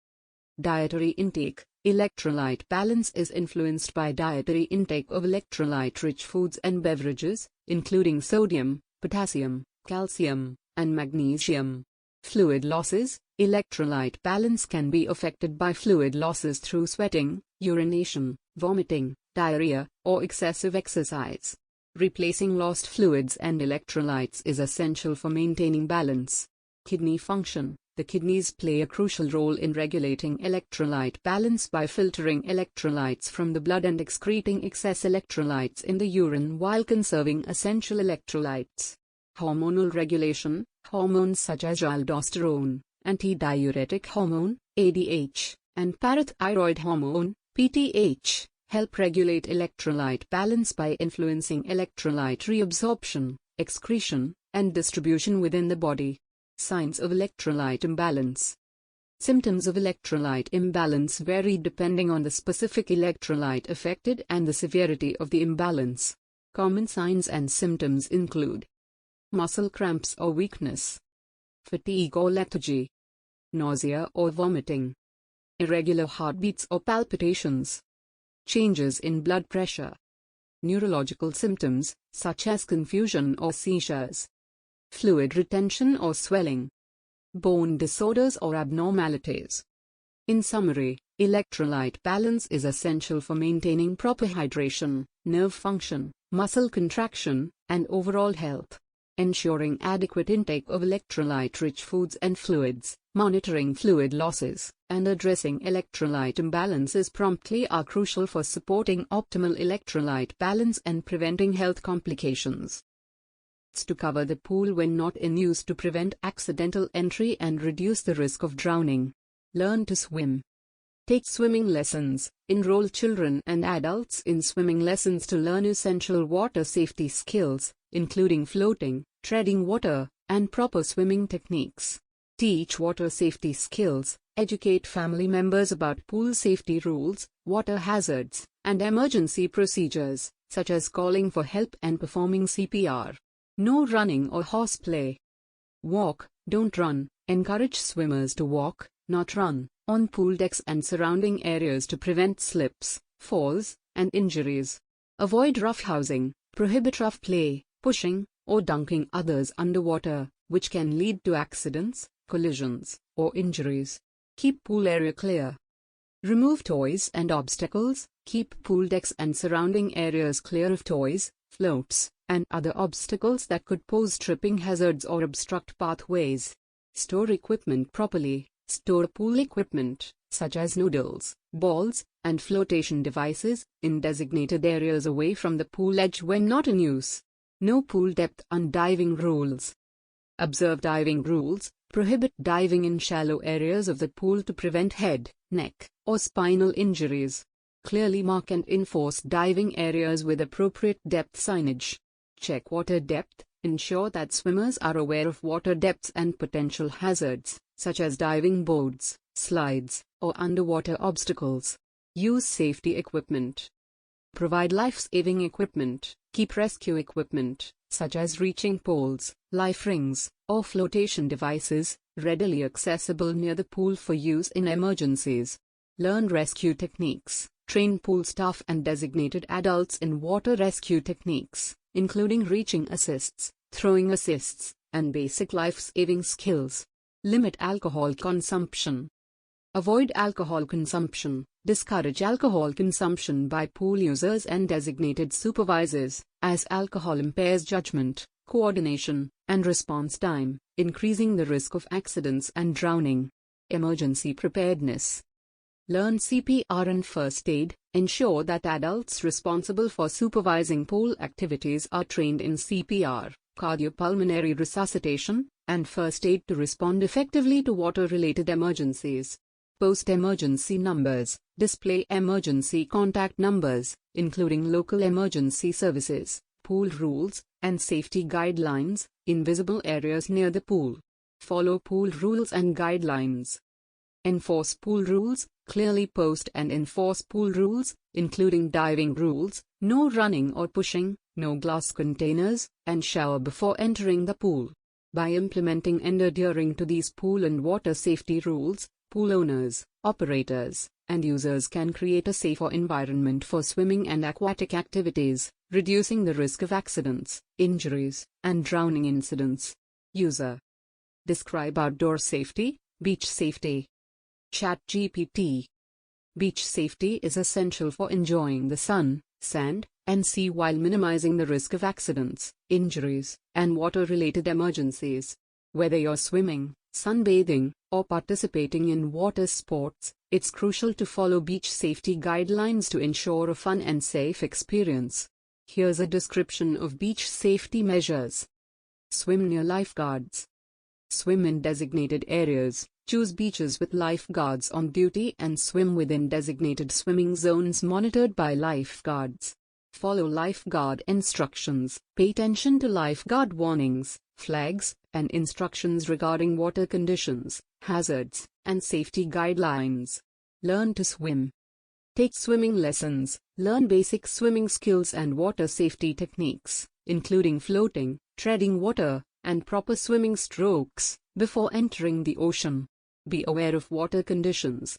Dietary intake. Electrolyte balance is influenced by dietary intake of electrolyte-rich foods and beverages, including sodium, potassium, calcium, and magnesium. Fluid losses. Electrolyte balance can be affected by fluid losses through sweating, urination, vomiting, diarrhea, or excessive exercise. Replacing lost fluids and electrolytes is essential for maintaining balance. Kidney function. The kidneys play a crucial role in regulating electrolyte balance by filtering electrolytes from the blood and excreting excess electrolytes in the urine while conserving essential electrolytes. Hormonal regulation. Hormones such as aldosterone, antidiuretic hormone, ADH, and parathyroid hormone, PTH, help regulate electrolyte balance by influencing electrolyte reabsorption, excretion, and distribution within the body. Signs of electrolyte imbalance. Symptoms of electrolyte imbalance vary depending on the specific electrolyte affected and the severity of the imbalance. Common signs and symptoms include muscle cramps or weakness, fatigue or lethargy, nausea or vomiting, irregular heartbeats or palpitations, changes in blood pressure, neurological symptoms, such as confusion or seizures, fluid retention or swelling, bone disorders or abnormalities. In summary, electrolyte balance is essential for maintaining proper hydration, nerve function, muscle contraction, and overall health. Ensuring adequate intake of electrolyte-rich foods and fluids, monitoring fluid losses, and addressing electrolyte imbalances promptly are crucial for supporting optimal electrolyte balance and preventing health complications. To cover the pool when not in use to prevent accidental entry and reduce the risk of drowning. Learn to swim. Take swimming lessons. Enroll children and adults in swimming lessons to learn essential water safety skills, including floating, treading water, and proper swimming techniques. Teach water safety skills. Educate family members about pool safety rules, water hazards, and emergency procedures, such as calling for help and performing CPR. No running or horseplay. Walk, don't run. Encourage swimmers to walk, not run, on pool decks and surrounding areas to prevent slips, falls, and injuries. Avoid roughhousing. Prohibit rough play, pushing, or dunking others underwater, which can lead to accidents, collisions, or injuries. Keep pool area clear. Remove toys and obstacles. Keep pool decks and surrounding areas clear of toys, floats, and other obstacles that could pose tripping hazards or obstruct pathways. Store equipment properly. Store pool equipment, such as noodles, balls, and flotation devices, in designated areas away from the pool edge when not in use. No pool depth and diving rules. Observe diving rules. Prohibit diving in shallow areas of the pool to prevent head, neck, or spinal injuries. Clearly mark and enforce diving areas with appropriate depth signage. Check water depth. Ensure that swimmers are aware of water depths and potential hazards, such as diving boards, slides, or underwater obstacles. Use safety equipment. Provide life-saving equipment. Keep rescue equipment, such as reaching poles, life rings, or flotation devices, readily accessible near the pool for use in emergencies. Learn rescue techniques. Train pool staff and designated adults in water rescue techniques, including reaching assists, throwing assists, and basic life-saving skills. Limit alcohol consumption. Avoid alcohol consumption. Discourage alcohol consumption by pool users and designated supervisors, as alcohol impairs judgment, coordination, and response time, increasing the risk of accidents and drowning. Emergency preparedness. Learn CPR and first aid. Ensure that adults responsible for supervising pool activities are trained in CPR, cardiopulmonary resuscitation, and first aid to respond effectively to water-related emergencies. Post-emergency numbers. Display emergency contact numbers, including local emergency services, pool rules, and safety guidelines, in visible areas near the pool. Follow pool rules and guidelines. Enforce pool rules. Clearly post and enforce pool rules, including diving rules, no running or pushing, no glass containers, and shower before entering the pool. By implementing and adhering to these pool and water safety rules, pool owners, operators, and users can create a safer environment for swimming and aquatic activities, reducing the risk of accidents, injuries, and drowning incidents. User. Describe outdoor safety, beach safety. ChatGPT. Beach safety is essential for enjoying the sun, sand, and sea while minimizing the risk of accidents, injuries, and water-related emergencies. Whether you're swimming, sunbathing, or participating in water sports, it's crucial to follow beach safety guidelines to ensure a fun and safe experience. Here's a description of beach safety measures. Swim near lifeguards. Swim in designated areas. Choose beaches with lifeguards on duty and swim within designated swimming zones monitored by lifeguards. Follow lifeguard instructions. Pay attention to lifeguard warnings, flags, and instructions regarding water conditions, hazards, and safety guidelines. Learn to swim. Take swimming lessons. Learn basic swimming skills and water safety techniques, including floating, treading water, and proper swimming strokes, before entering the ocean. Be aware of water conditions.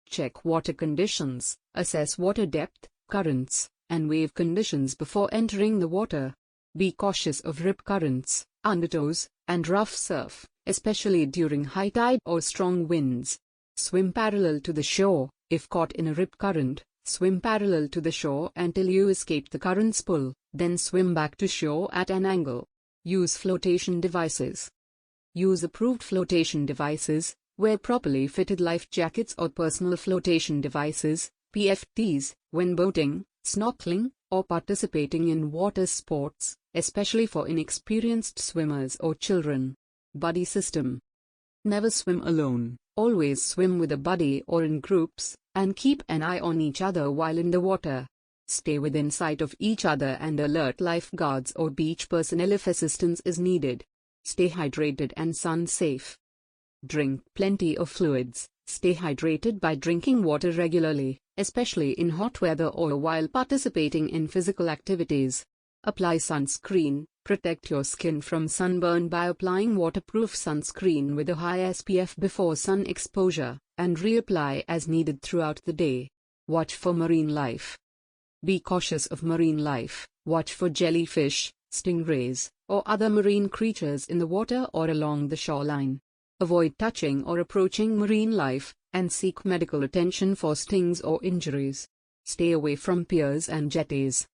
Check water conditions, assess water depth, currents, and wave conditions before entering the water. Be cautious of rip currents, undertows, and rough surf, especially during high tide or strong winds. Swim parallel to the shore. If caught in a rip current, swim parallel to the shore until you escape the current's pull, then swim back to shore at an angle. Use flotation devices. Use approved flotation devices. Wear properly fitted life jackets or personal flotation devices, PFDs, when boating, snorkeling, or participating in water sports, especially for inexperienced swimmers or children. Buddy system. Never swim alone. Always swim with a buddy or in groups, and keep an eye on each other while in the water. Stay within sight of each other and alert lifeguards or beach personnel if assistance is needed. Stay hydrated and sun safe. Drink plenty of fluids. Stay hydrated by drinking water regularly, especially in hot weather or while participating in physical activities. Apply sunscreen. Protect your skin from sunburn by applying waterproof sunscreen with a high SPF before sun exposure, and reapply as needed throughout the day. Watch for marine life. Be cautious of marine life. Watch for jellyfish, stingrays, or other marine creatures in the water or along the shoreline. Avoid touching or approaching marine life, and seek medical attention for stings or injuries. Stay away from piers and jetties.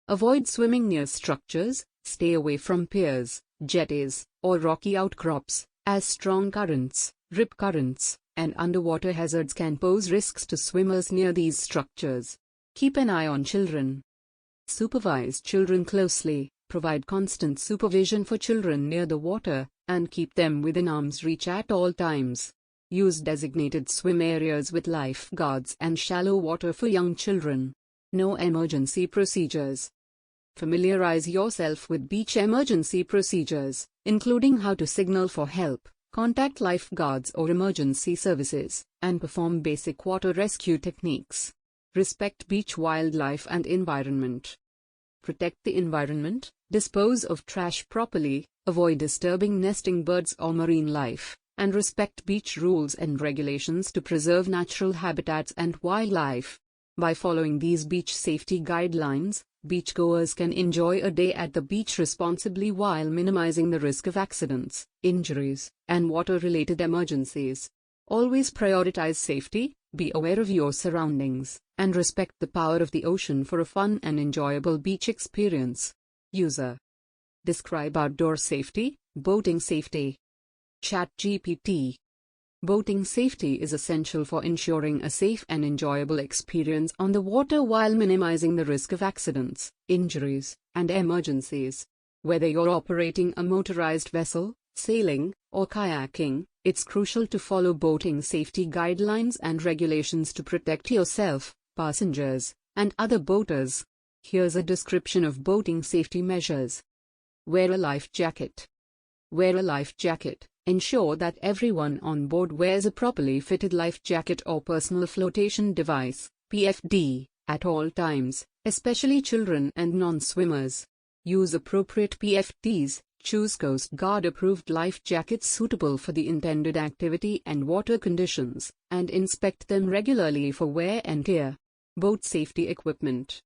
Avoid swimming near structures. Stay away from piers, jetties, or rocky outcrops, as strong currents, rip currents, and underwater hazards can pose risks to swimmers near these structures. Keep an eye on children. Supervise children closely. Provide constant supervision for children near the water, and keep them within arm's reach at all times. Use designated swim areas with lifeguards and shallow water for young children. No emergency procedures. Familiarize yourself with beach emergency procedures, including how to signal for help, contact lifeguards or emergency services, and perform basic water rescue techniques. Respect beach wildlife and environment. Protect the environment. Dispose of trash properly, avoid disturbing nesting birds or marine life, and respect beach rules and regulations to preserve natural habitats and wildlife. By following these beach safety guidelines, beachgoers can enjoy a day at the beach responsibly while minimizing the risk of accidents, injuries, and water-related emergencies. Always prioritize safety, be aware of your surroundings, and respect the power of the ocean for a fun and enjoyable beach experience. User. Describe outdoor safety, boating safety. ChatGPT. Boating safety is essential for ensuring a safe and enjoyable experience on the water while minimizing the risk of accidents, injuries, and emergencies. Whether you're operating a motorized vessel, sailing, or kayaking, it's crucial to follow boating safety guidelines and regulations to protect yourself, passengers, and other boaters. Here's a description of boating safety measures. Wear a life jacket. Wear a life jacket. Ensure that everyone on board wears a properly fitted life jacket or personal flotation device, PFD, at all times, especially children and non-swimmers. Use appropriate PFDs. Choose Coast Guard approved life jackets suitable for the intended activity and water conditions, and inspect them regularly for wear and tear. Boat safety equipment.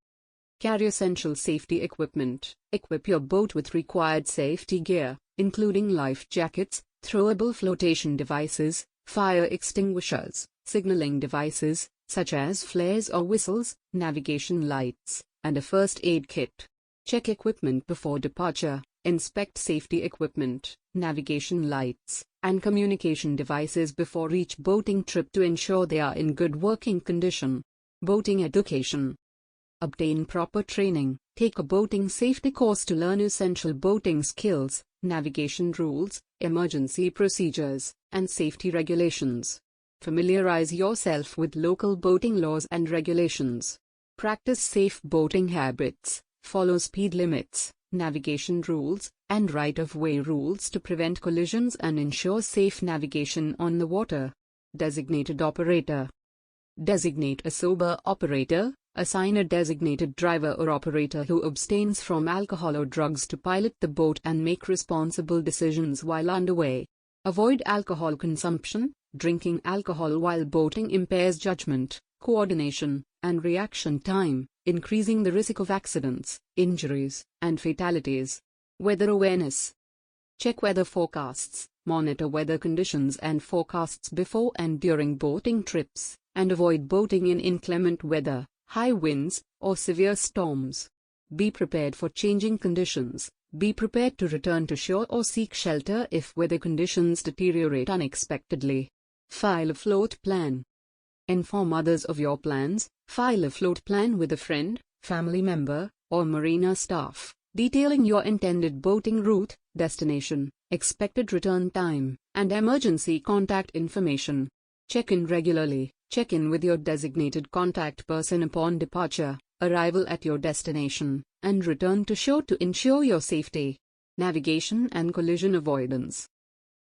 Carry essential safety equipment. Equip your boat with required safety gear, including life jackets, throwable flotation devices, fire extinguishers, signaling devices, such as flares or whistles, navigation lights, and a first aid kit. Check equipment before departure. Inspect safety equipment, navigation lights, and communication devices before each boating trip to ensure they are in good working condition. Boating education. Obtain proper training. Take a boating safety course to learn essential boating skills, navigation rules, emergency procedures, and safety regulations. Familiarize yourself with local boating laws and regulations. Practice safe boating habits. Follow speed limits, navigation rules, and right-of-way rules to prevent collisions and ensure safe navigation on the water. Designated operator. Designate a sober operator. Assign a designated driver or operator who abstains from alcohol or drugs to pilot the boat and make responsible decisions while underway. Avoid alcohol consumption. Drinking alcohol while boating impairs judgment, coordination, and reaction time, increasing the risk of accidents, injuries, and fatalities. Weather awareness. Check weather forecasts, monitor weather conditions and forecasts before and during boating trips, and avoid boating in inclement weather, high winds, or severe storms. Be prepared for changing conditions. Be prepared to return to shore or seek shelter if weather conditions deteriorate unexpectedly. File a float plan. Inform others of your plans. File a float plan with a friend, family member, or marina staff, detailing your intended boating route, destination, expected return time, and emergency contact information. Check in regularly. Check in with your designated contact person upon departure, arrival at your destination, and return to shore to ensure your safety. Navigation and collision avoidance.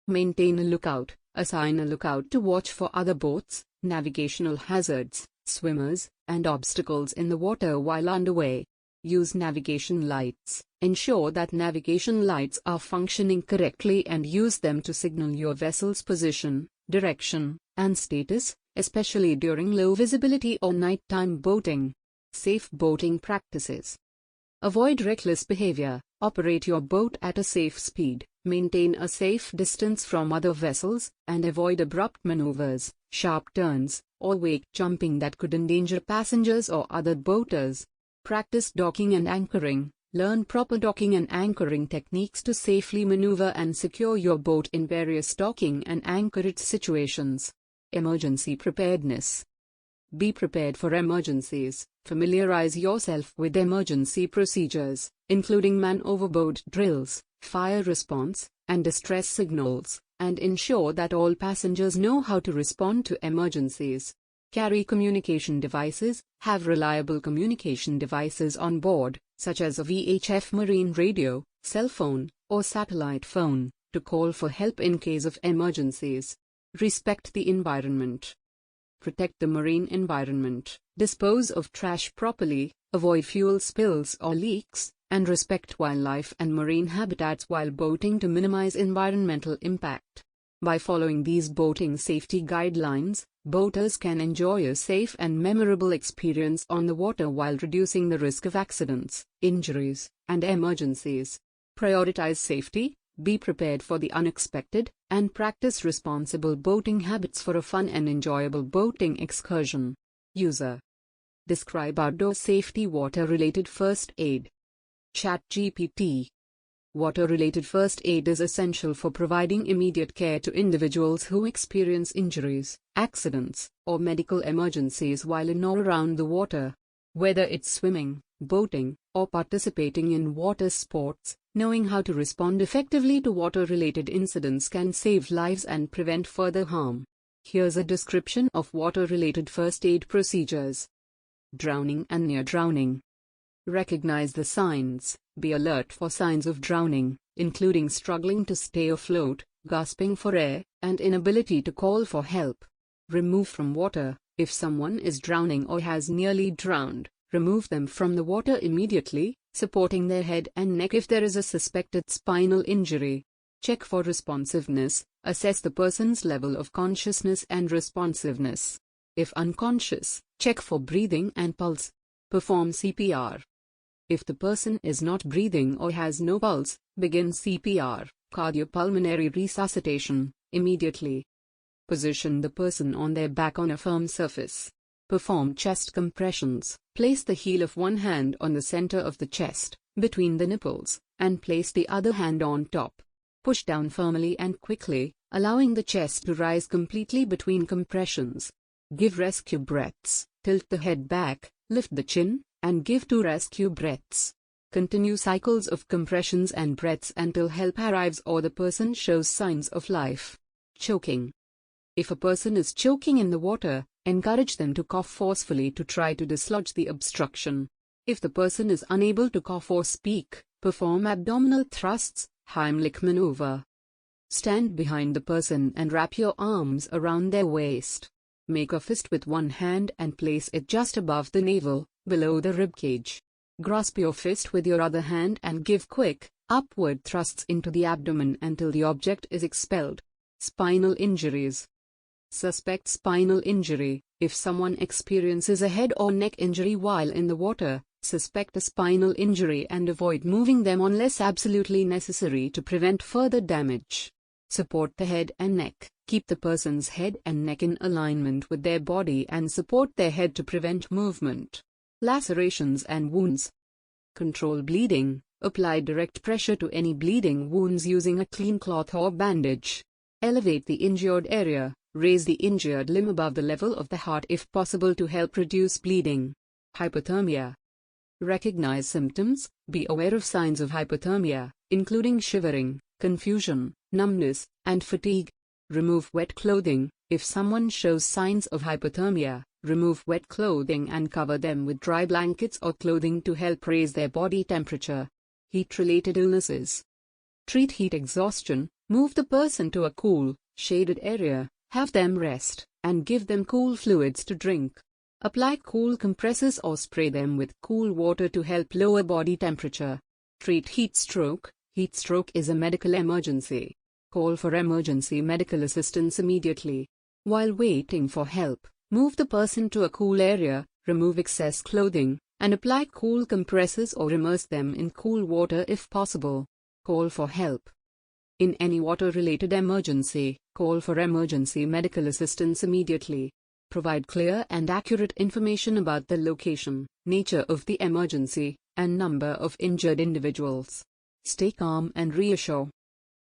Maintain a lookout. Assign a lookout to watch for other boats, navigational hazards, swimmers, and obstacles in the water while underway. Use navigation lights. Ensure that navigation lights are functioning correctly and use them to signal your vessel's position, direction, and status, especially during low visibility or nighttime boating. Safe boating practices. Avoid reckless behavior. Operate your boat at a safe speed. Maintain a safe distance from other vessels, and avoid abrupt maneuvers, sharp turns, or wake jumping that could endanger passengers or other boaters. Practice docking and anchoring. Learn proper docking and anchoring techniques to safely maneuver and secure your boat in various docking and anchorage situations. Emergency preparedness. Be prepared for emergencies. Familiarize yourself with emergency procedures, including man-overboard drills, fire response, and distress signals, and ensure that all passengers know how to respond to emergencies. Carry communication devices. Have reliable communication devices on board, such as a VHF marine radio, cell phone, or satellite phone, to call for help in case of emergencies. Respect the environment. Protect the marine environment. Dispose of trash properly, avoid fuel spills or leaks, and respect wildlife and marine habitats while boating to minimize environmental impact. By following these boating safety guidelines, boaters can enjoy a safe and memorable experience on the water while reducing the risk of accidents, injuries, and emergencies. Prioritize safety, be prepared for the unexpected, and practice responsible boating habits for a fun and enjoyable boating excursion. User. Describe outdoor safety water-related first aid. ChatGPT. Water-related first aid is essential for providing immediate care to individuals who experience injuries, accidents, or medical emergencies while in or around the water. Whether it's swimming, boating, or participating in water sports, knowing how to respond effectively to water-related incidents can save lives and prevent further harm. Here's a description of water-related first aid procedures. Drowning and near drowning. Recognize the signs. Be alert for signs of drowning, including struggling to stay afloat, gasping for air, and inability to call for help. Remove from water. If someone is drowning or has nearly drowned, remove them from the water immediately, supporting their head and neck if there is a suspected spinal injury. Check for responsiveness. Assess the person's level of consciousness and responsiveness. If unconscious, check for breathing and pulse. Perform CPR. If the person is not breathing or has no pulse, begin CPR, cardiopulmonary resuscitation, immediately. Position the person on their back on a firm surface. Perform chest compressions. Place the heel of one hand on the center of the chest, between the nipples, and place the other hand on top. Push down firmly and quickly, allowing the chest to rise completely between compressions. Give rescue breaths. Tilt the head back, lift the chin, and give 2 rescue breaths. Continue cycles of compressions and breaths until help arrives or the person shows signs of life. Choking. If a person is choking in the water, encourage them to cough forcefully to try to dislodge the obstruction. If the person is unable to cough or speak, perform abdominal thrusts, Heimlich maneuver. Stand behind the person and wrap your arms around their waist. Make a fist with one hand and place it just above the navel, below the ribcage. Grasp your fist with your other hand and give quick, upward thrusts into the abdomen until the object is expelled. Spinal injuries. Suspect spinal injury. If someone experiences a head or neck injury while in the water, suspect a spinal injury and avoid moving them unless absolutely necessary to prevent further damage. Support the head and neck. Keep the person's head and neck in alignment with their body and support their head to prevent movement. Lacerations and wounds. Control bleeding. Apply direct pressure to any bleeding wounds using a clean cloth or bandage. Elevate the injured area. Raise the injured limb above the level of the heart if possible to help reduce bleeding. Hypothermia. Recognize symptoms. Be aware of signs of hypothermia, including shivering, confusion, numbness, and fatigue. Remove wet clothing. If someone shows signs of hypothermia, remove wet clothing and cover them with dry blankets or clothing to help raise their body temperature. Heat-related illnesses. Treat heat exhaustion. Move the person to a cool, shaded area, have them rest, and give them cool fluids to drink. Apply cool compresses or spray them with cool water to help lower body temperature. Treat heat stroke. Heat stroke is a medical emergency. Call for emergency medical assistance immediately. While waiting for help, move the person to a cool area, remove excess clothing, and apply cool compresses or immerse them in cool water if possible. Call for help. In any water-related emergency, call for emergency medical assistance immediately. Provide clear and accurate information about the location, nature of the emergency, and number of injured individuals. Stay calm and reassure.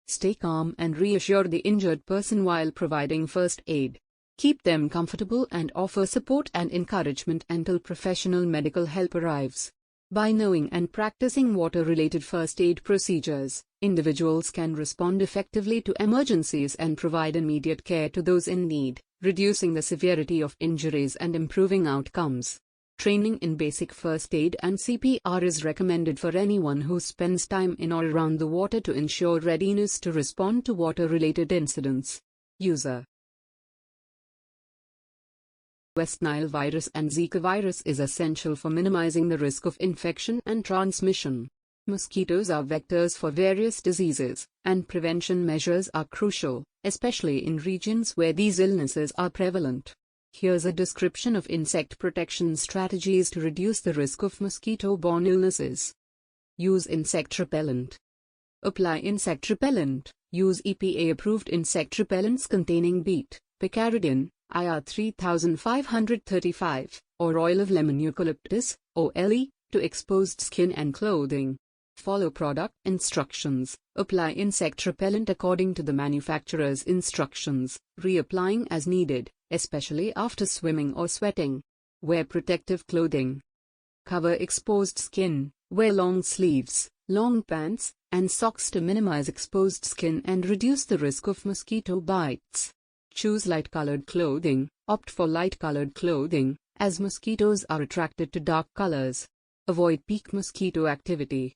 Stay calm and reassure the injured person while providing first aid. Keep them comfortable and offer support and encouragement until professional medical help arrives. By knowing and practicing water-related first aid procedures, individuals can respond effectively to emergencies and provide immediate care to those in need, reducing the severity of injuries and improving outcomes. Training in basic first aid and CPR is recommended for anyone who spends time in or around the water to ensure readiness to respond to water-related incidents. User. West Nile virus and Zika virus is essential for minimizing the risk of infection and transmission. Mosquitoes are vectors for various diseases, and prevention measures are crucial, especially in regions where these illnesses are prevalent. Here's a description of insect protection strategies to reduce the risk of mosquito-borne illnesses. Use insect repellent. Apply insect repellent. Use EPA-approved insect repellents containing beet, picaridin, IR 3535, or oil of lemon eucalyptus, OLE, to exposed skin and clothing. Follow product instructions. Apply insect repellent according to the manufacturer's instructions, reapplying as needed, especially after swimming or sweating. Wear protective clothing. Cover exposed skin. Wear long sleeves, long pants, and socks to minimize exposed skin and reduce the risk of mosquito bites. Choose light-colored clothing. Opt for light-colored clothing, as mosquitoes are attracted to dark colors. Avoid peak mosquito activity.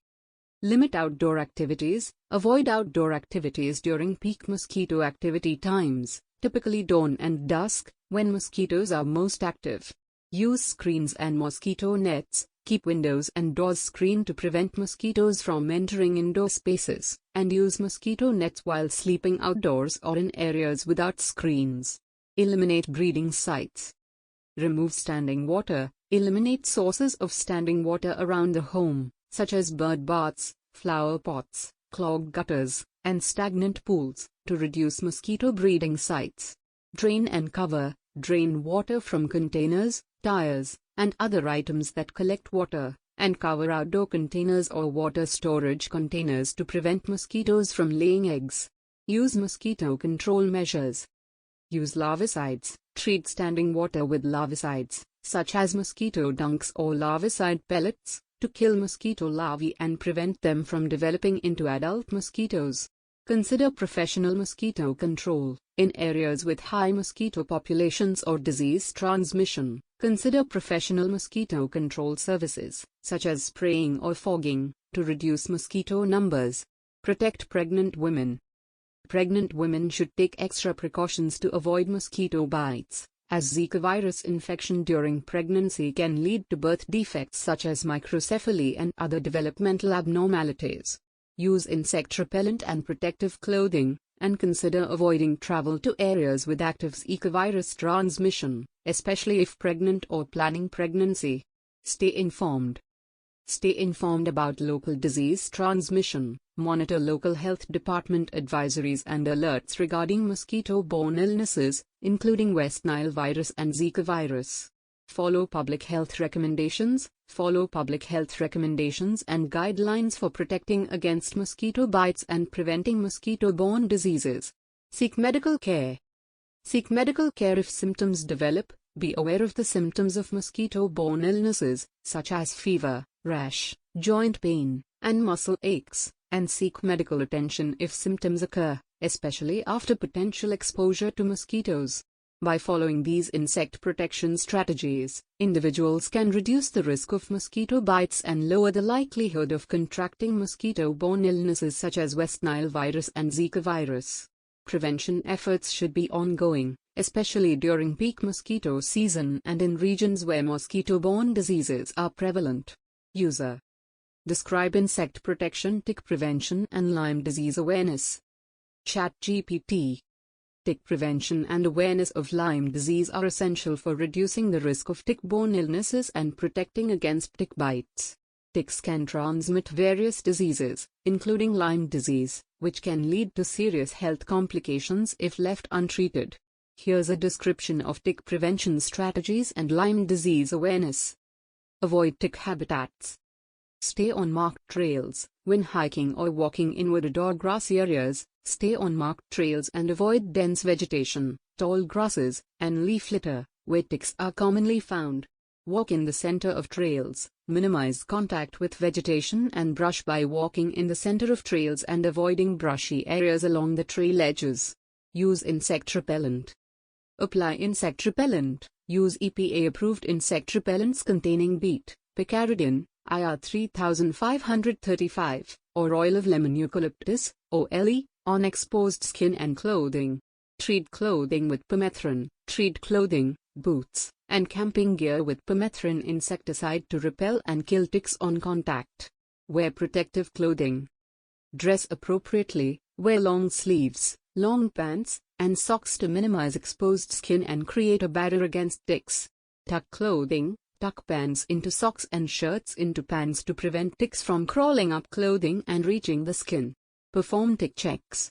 Limit outdoor activities. Avoid outdoor activities during peak mosquito activity times, typically dawn and dusk, when mosquitoes are most active. Use screens and mosquito nets. Keep windows and doors screened to prevent mosquitoes from entering indoor spaces, and use mosquito nets while sleeping outdoors or in areas without screens. Eliminate breeding sites. Remove standing water. Eliminate sources of standing water around the home, such as bird baths, flower pots, clogged gutters, and stagnant pools, to reduce mosquito breeding sites. Drain and cover. Drain water from containers, tires, and other items that collect water, and cover outdoor containers or water storage containers to prevent mosquitoes from laying eggs. Use mosquito control measures. Use larvicides. Treat standing water with larvicides, such as mosquito dunks or larvicide pellets, to kill mosquito larvae and prevent them from developing into adult mosquitoes. Consider professional mosquito control. In areas with high mosquito populations or disease transmission, consider professional mosquito control services, such as spraying or fogging, to reduce mosquito numbers. Protect pregnant women. Pregnant women should take extra precautions to avoid mosquito bites, as Zika virus infection during pregnancy can lead to birth defects such as microcephaly and other developmental abnormalities. Use insect repellent and protective clothing, and consider avoiding travel to areas with active Zika virus transmission, especially if pregnant or planning pregnancy. Stay informed. Stay informed about local disease transmission. Monitor local health department advisories and alerts regarding mosquito-borne illnesses, including West Nile virus and Zika virus. Follow public health recommendations. Follow public health recommendations and guidelines for protecting against mosquito bites and preventing mosquito-borne diseases. Seek medical care. Seek medical care if symptoms develop. Be aware of the symptoms of mosquito-borne illnesses, such as fever, rash, joint pain, and muscle aches, and seek medical attention if symptoms occur, especially after potential exposure to mosquitoes. By following these insect protection strategies, individuals can reduce the risk of mosquito bites and lower the likelihood of contracting mosquito-borne illnesses such as West Nile virus and Zika virus. Prevention efforts should be ongoing, especially during peak mosquito season and in regions where mosquito-borne diseases are prevalent. User. Describe insect protection, tick prevention, and Lyme disease awareness. ChatGPT. Tick prevention and awareness of Lyme disease are essential for reducing the risk of tick-borne illnesses and protecting against tick bites. Ticks can transmit various diseases, including Lyme disease, which can lead to serious health complications if left untreated. Here's a description of tick prevention strategies and Lyme disease awareness. Avoid tick habitats. Stay on marked trails. When hiking or walking in wooded or grassy areas, stay on marked trails and avoid dense vegetation, tall grasses, and leaf litter, where ticks are commonly found. Walk in the center of trails. Minimize contact with vegetation and brush by walking in the center of trails and avoiding brushy areas along the trail edges. Use insect repellent. Apply insect repellent. Use EPA-approved insect repellents containing beet, picaridin, IR 3535, or oil of lemon eucalyptus, OLE, on exposed skin and clothing. Treat clothing with permethrin. Treat clothing, boots, and camping gear with permethrin insecticide to repel and kill ticks on contact. Wear protective clothing. Dress appropriately. Wear long sleeves, long pants, and socks to minimize exposed skin and create a barrier against ticks. Tuck clothing. Tuck pants into socks and shirts into pants to prevent ticks from crawling up clothing and reaching the skin. Perform tick checks.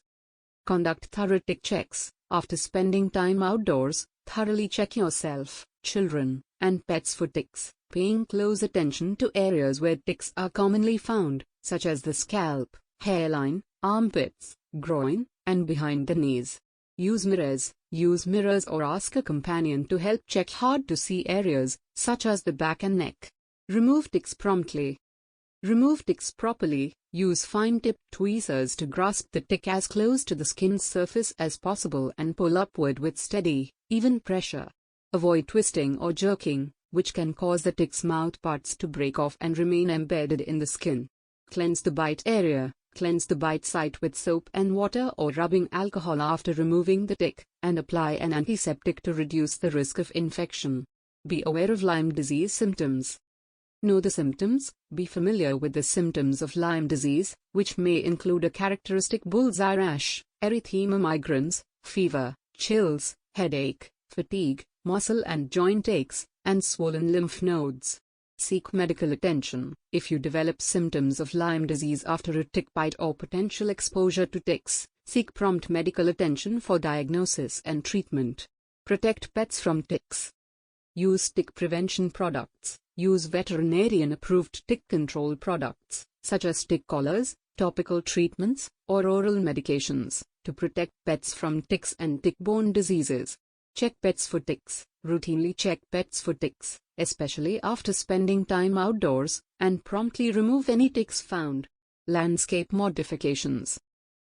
Conduct thorough tick checks. After spending time outdoors, thoroughly check yourself, children, and pets for ticks, paying close attention to areas where ticks are commonly found, such as the scalp, hairline, armpits, groin, and behind the knees. Use mirrors or ask a companion to help check hard-to-see areas, such as the back and neck. Remove ticks promptly. Remove ticks properly. Use fine-tipped tweezers to grasp the tick as close to the skin's surface as possible and pull upward with steady, even pressure. Avoid twisting or jerking, which can cause the tick's mouth parts to break off and remain embedded in the skin. Cleanse the bite area. Cleanse the bite site with soap and water or rubbing alcohol after removing the tick, and apply an antiseptic to reduce the risk of infection. Be aware of Lyme disease symptoms. Know the symptoms. Be familiar with the symptoms of Lyme disease, which may include a characteristic bullseye rash, erythema migrans, fever, chills, headache, fatigue, muscle and joint aches, and swollen lymph nodes. Seek medical attention. If you develop symptoms of Lyme disease after a tick bite or potential exposure to ticks, seek prompt medical attention for diagnosis and treatment. Protect pets from ticks. Use tick prevention products. Use veterinarian-approved tick control products, such as tick collars, topical treatments, or oral medications, to protect pets from ticks and tick-borne diseases. Check pets for ticks. Routinely check pets for ticks, especially after spending time outdoors, and promptly remove any ticks found. Landscape modifications.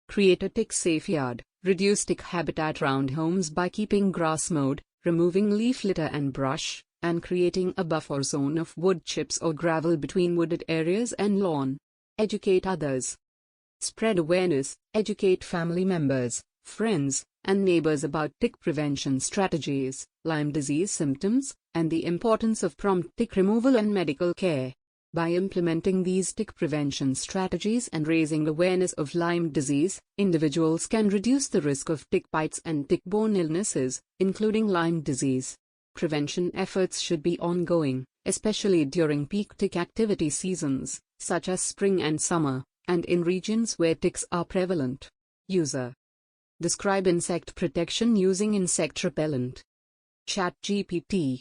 Create a tick-safe yard. Reduce tick habitat around homes by keeping grass mowed, removing leaf litter and brush, and creating a buffer zone of wood chips or gravel between wooded areas and lawn. Educate others. Spread awareness. Educate family members, friends, and neighbors about tick prevention strategies, Lyme disease symptoms, and the importance of prompt tick removal and medical care. By implementing these tick prevention strategies and raising awareness of Lyme disease, individuals can reduce the risk of tick bites and tick-borne illnesses, including Lyme disease. Prevention efforts should be ongoing, especially during peak tick activity seasons, such as spring and summer, and in regions where ticks are prevalent. User. Describe insect protection using insect repellent. ChatGPT.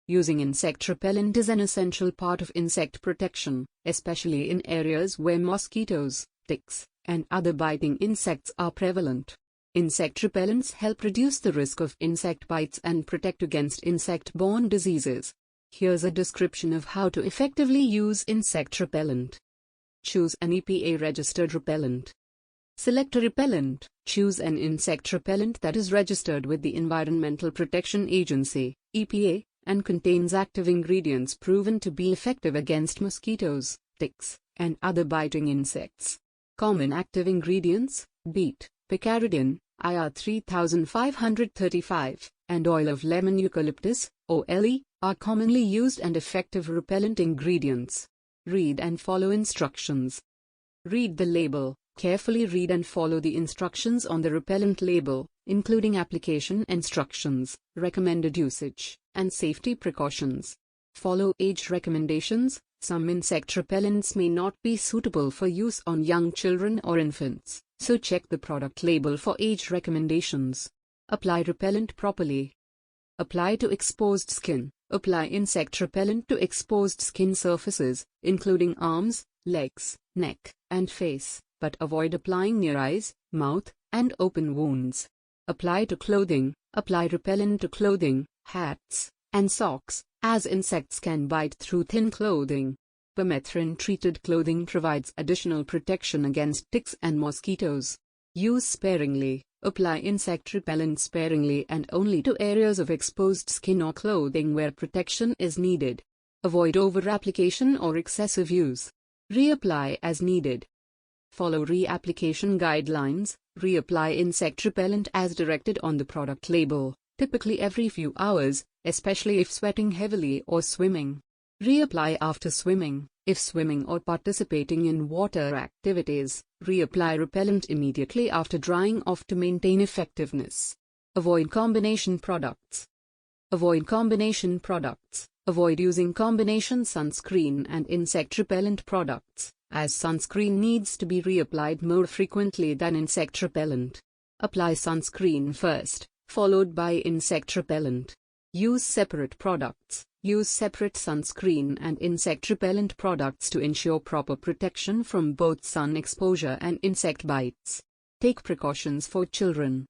Using insect repellent is an essential part of insect protection, especially in areas where mosquitoes, ticks, and other biting insects are prevalent. Insect repellents help reduce the risk of insect bites and protect against insect-borne diseases. Here's a description of how to effectively use insect repellent. Choose an EPA-registered repellent. Select a repellent. Choose an insect repellent that is registered with the Environmental Protection Agency, EPA, and contains active ingredients proven to be effective against mosquitoes, ticks, and other biting insects. Common active ingredients: beet, picaridin, IR 3535, and oil of lemon eucalyptus, OLE, are commonly used and effective repellent ingredients. Read and follow instructions. Read the label. Carefully read and follow the instructions on the repellent label, including application instructions, recommended usage, and safety precautions. Follow age recommendations. Some insect repellents may not be suitable for use on young children or infants, so check the product label for age recommendations. Apply repellent properly. Apply to exposed skin. Apply insect repellent to exposed skin surfaces, including arms, legs, neck, and face, but avoid applying near eyes, mouth, and open wounds. Apply to clothing. Apply repellent to clothing, hats, and socks, as insects can bite through thin clothing. Permethrin-treated clothing provides additional protection against ticks and mosquitoes. Use sparingly. Apply insect repellent sparingly and only to areas of exposed skin or clothing where protection is needed. Avoid over-application or excessive use. Reapply as needed. Follow reapplication guidelines. Reapply insect repellent as directed on the product label, typically every few hours, especially if sweating heavily or swimming. Reapply after swimming. If swimming or participating in water activities, reapply repellent immediately after drying off to maintain effectiveness. Avoid combination products. Avoid combination products. Avoid using combination sunscreen and insect repellent products, as sunscreen needs to be reapplied more frequently than insect repellent. Apply sunscreen first, followed by insect repellent. Use separate products. Use separate sunscreen and insect repellent products to ensure proper protection from both sun exposure and insect bites. Take precautions for children.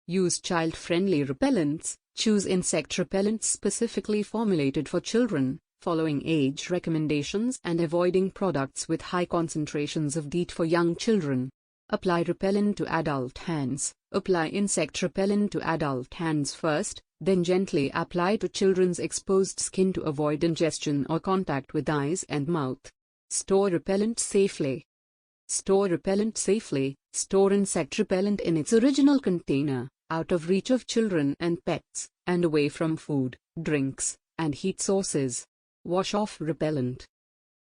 Use child-friendly repellents. Choose insect repellents specifically formulated for children, following age recommendations and avoiding products with high concentrations of DEET for young children. Apply repellent to adult hands. Apply insect repellent to adult hands first, then gently apply to children's exposed skin to avoid ingestion or contact with eyes and mouth. Store repellent safely. Store repellent safely. Store insect repellent in its original container, out of reach of children and pets, and away from food, drinks, and heat sources. Wash off repellent.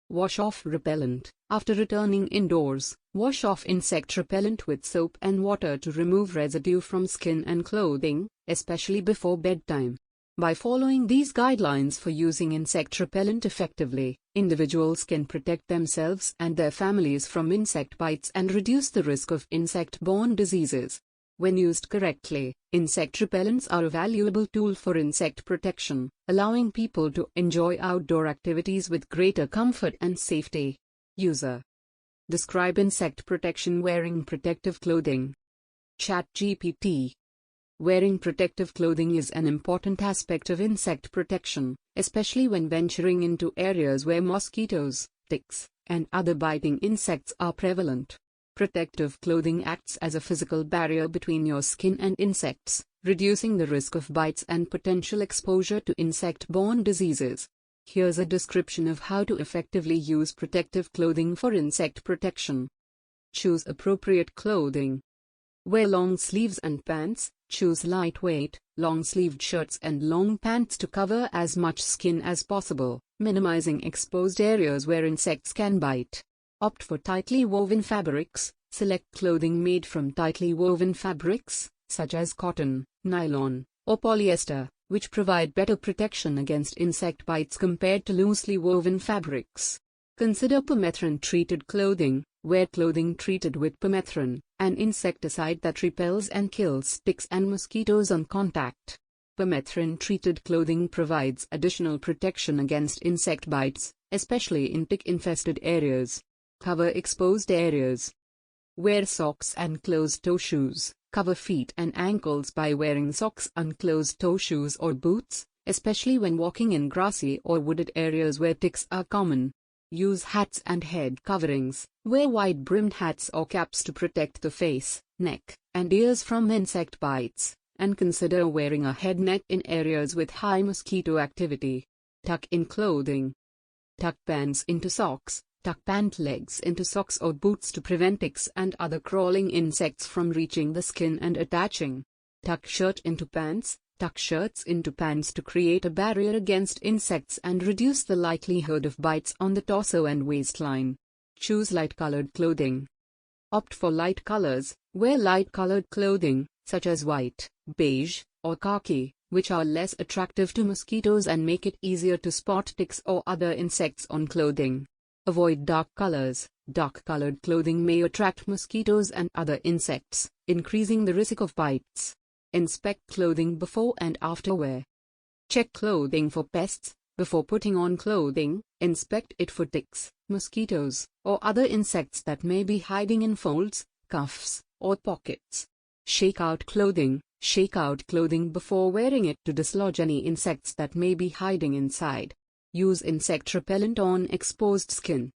Wash off repellent. After returning indoors, wash off insect repellent with soap and water to remove residue from skin and clothing, especially before bedtime. By following these guidelines for using insect repellent effectively, individuals can protect themselves and their families from insect bites and reduce the risk of insect-borne diseases. When used correctly, insect repellents are a valuable tool for insect protection, allowing people to enjoy outdoor activities with greater comfort and safety. User. Describe insect protection wearing protective clothing. ChatGPT. Wearing protective clothing is an important aspect of insect protection, especially when venturing into areas where mosquitoes, ticks, and other biting insects are prevalent. Protective clothing acts as a physical barrier between your skin and insects, reducing the risk of bites and potential exposure to insect-borne diseases. Here's a description of how to effectively use protective clothing for insect protection. Choose appropriate clothing. Wear long sleeves and pants. Choose lightweight, long-sleeved shirts and long pants to cover as much skin as possible, minimizing exposed areas where insects can bite. Opt for tightly woven fabrics. Select clothing made from tightly woven fabrics, such as cotton, nylon, or polyester, which provide better protection against insect bites compared to loosely woven fabrics. Consider permethrin-treated clothing. Wear clothing treated with permethrin, an insecticide that repels and kills ticks and mosquitoes on contact. Permethrin-treated clothing provides additional protection against insect bites, especially in tick-infested areas. Cover exposed areas. Wear socks and closed-toe shoes. Cover feet and ankles by wearing socks, unclosed-toe shoes or boots, especially when walking in grassy or wooded areas where ticks are common. Use hats and head coverings. Wear wide-brimmed hats or caps to protect the face, neck, and ears from insect bites, and consider wearing a head net in areas with high mosquito activity. Tuck in clothing. Tuck pants into socks. Tuck pant legs into socks or boots to prevent ticks and other crawling insects from reaching the skin and attaching. Tuck shirt into pants. Tuck shirts into pants to create a barrier against insects and reduce the likelihood of bites on the torso and waistline. Choose light-colored clothing. Opt for light colors. Wear light-colored clothing, such as white, beige, or khaki, which are less attractive to mosquitoes and make it easier to spot ticks or other insects on clothing. Avoid dark colors. Dark-colored clothing may attract mosquitoes and other insects, increasing the risk of bites. Inspect clothing before and after wear. Check clothing for pests. Before putting on clothing, inspect it for ticks, mosquitoes, or other insects that may be hiding in folds, cuffs, or pockets. Shake out clothing. Shake out clothing before wearing it to dislodge any insects that may be hiding inside. Use insect repellent on exposed skin.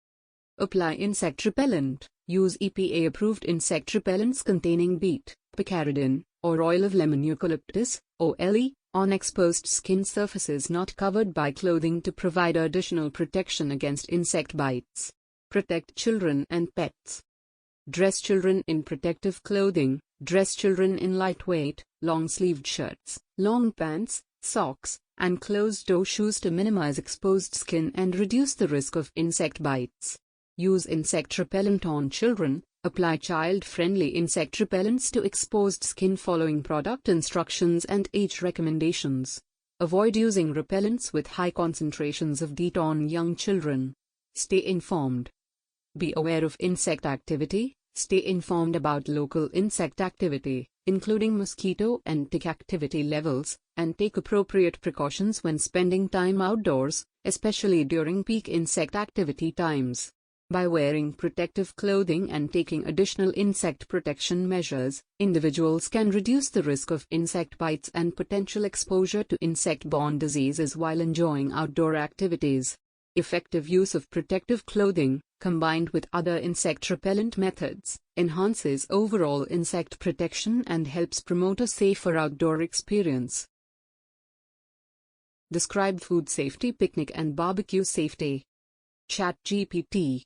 Apply insect repellent. Use EPA-approved insect repellents containing DEET, picaridin, or oil of lemon eucalyptus, OLE, on exposed skin surfaces not covered by clothing to provide additional protection against insect bites. Protect children and pets. Dress children in protective clothing. Dress children in lightweight, long-sleeved shirts, long pants, socks, and closed-toe shoes to minimize exposed skin and reduce the risk of insect bites. Use insect repellent on children. Apply child-friendly insect repellents to exposed skin following product instructions and age recommendations. Avoid using repellents with high concentrations of DEET on young children. Stay informed. Be aware of insect activity. Stay informed about local insect activity, including mosquito and tick activity levels, and take appropriate precautions when spending time outdoors, especially during peak insect activity times. By wearing protective clothing and taking additional insect protection measures, individuals can reduce the risk of insect bites and potential exposure to insect-borne diseases while enjoying outdoor activities. Effective use of protective clothing, combined with other insect repellent methods, enhances overall insect protection and helps promote a safer outdoor experience. Describe food safety, picnic and barbecue safety. ChatGPT.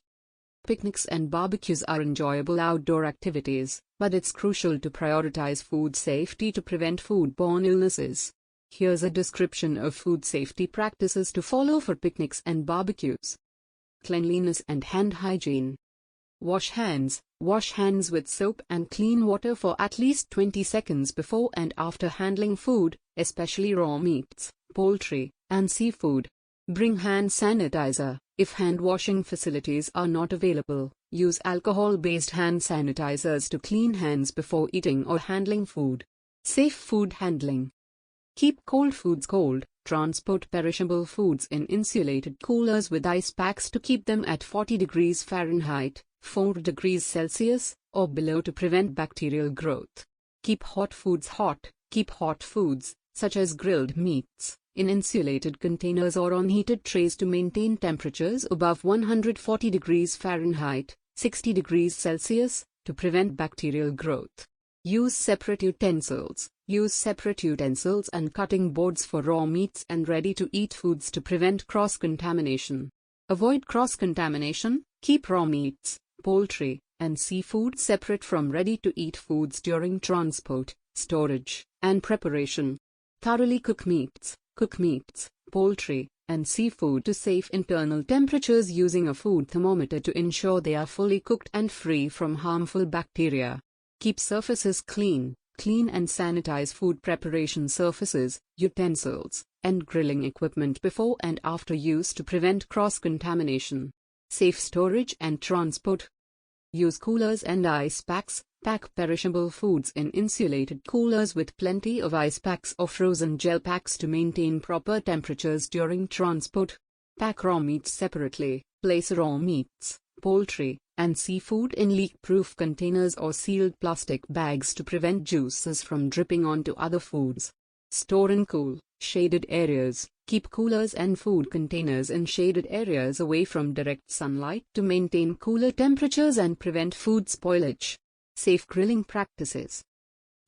Picnics and barbecues are enjoyable outdoor activities, but it's crucial to prioritize food safety to prevent food-borne illnesses. Here's a description of food safety practices to follow for picnics and barbecues. Cleanliness and hand hygiene. Wash hands. Wash hands with soap and clean water for at least 20 seconds before and after handling food, especially raw meats, poultry, and seafood. Bring hand sanitizer. If hand washing facilities are not available, use alcohol-based hand sanitizers to clean hands before eating or handling food. Safe food handling. Keep cold foods cold. Transport perishable foods in insulated coolers with ice packs to keep them at 40 degrees Fahrenheit, 4 degrees Celsius, or below to prevent bacterial growth. Keep hot foods hot. Keep hot foods, such as grilled meats, in insulated containers or on heated trays to maintain temperatures above 140 degrees Fahrenheit, 60 degrees Celsius, to prevent bacterial growth. Use separate utensils. Use separate utensils and cutting boards for raw meats and ready-to-eat foods to prevent cross-contamination. Avoid cross-contamination. Keep raw meats, poultry, and seafood separate from ready-to-eat foods during transport, storage, and preparation. Thoroughly cook meats, poultry, and seafood to safe internal temperatures using a food thermometer to ensure they are fully cooked and free from harmful bacteria. Keep surfaces clean. Clean and sanitize food preparation surfaces, utensils, and grilling equipment before and after use to prevent cross-contamination. Safe storage and transport. Use coolers and ice packs. Pack perishable foods in insulated coolers with plenty of ice packs or frozen gel packs to maintain proper temperatures during transport. Pack raw meats separately. Place raw meats, poultry, and seafood in leak-proof containers or sealed plastic bags to prevent juices from dripping onto other foods. Store in cool, shaded areas. Keep coolers and food containers in shaded areas away from direct sunlight to maintain cooler temperatures and prevent food spoilage. Safe grilling practices.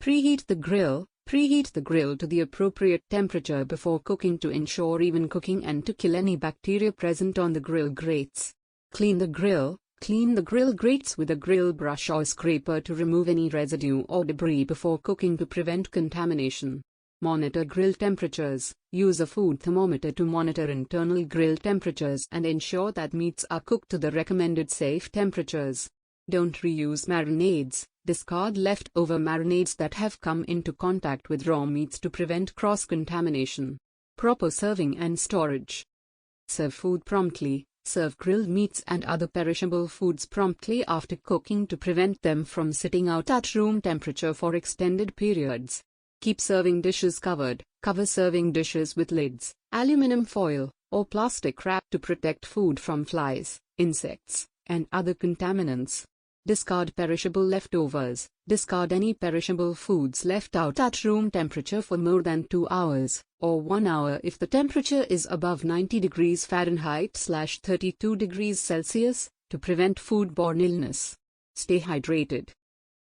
Preheat the grill. Preheat the grill to the appropriate temperature before cooking to ensure even cooking and to kill any bacteria present on the grill grates. Clean the grill. Clean the grill grates with a grill brush or scraper to remove any residue or debris before cooking to prevent contamination. Monitor grill temperatures. Use a food thermometer to monitor internal grill temperatures and ensure that meats are cooked to the recommended safe temperatures. Don't reuse marinades. Discard leftover marinades that have come into contact with raw meats to prevent cross-contamination. Proper serving and storage. Serve food promptly. Serve grilled meats and other perishable foods promptly after cooking to prevent them from sitting out at room temperature for extended periods. Keep serving dishes covered. Cover serving dishes with lids, aluminum foil, or plastic wrap to protect food from flies, insects, and other contaminants. Discard perishable leftovers. Discard any perishable foods left out at room temperature for more than 2 hours, or 1 hour if the temperature is above 90 degrees Fahrenheit/32 degrees Celsius, to prevent food-borne illness. Stay hydrated.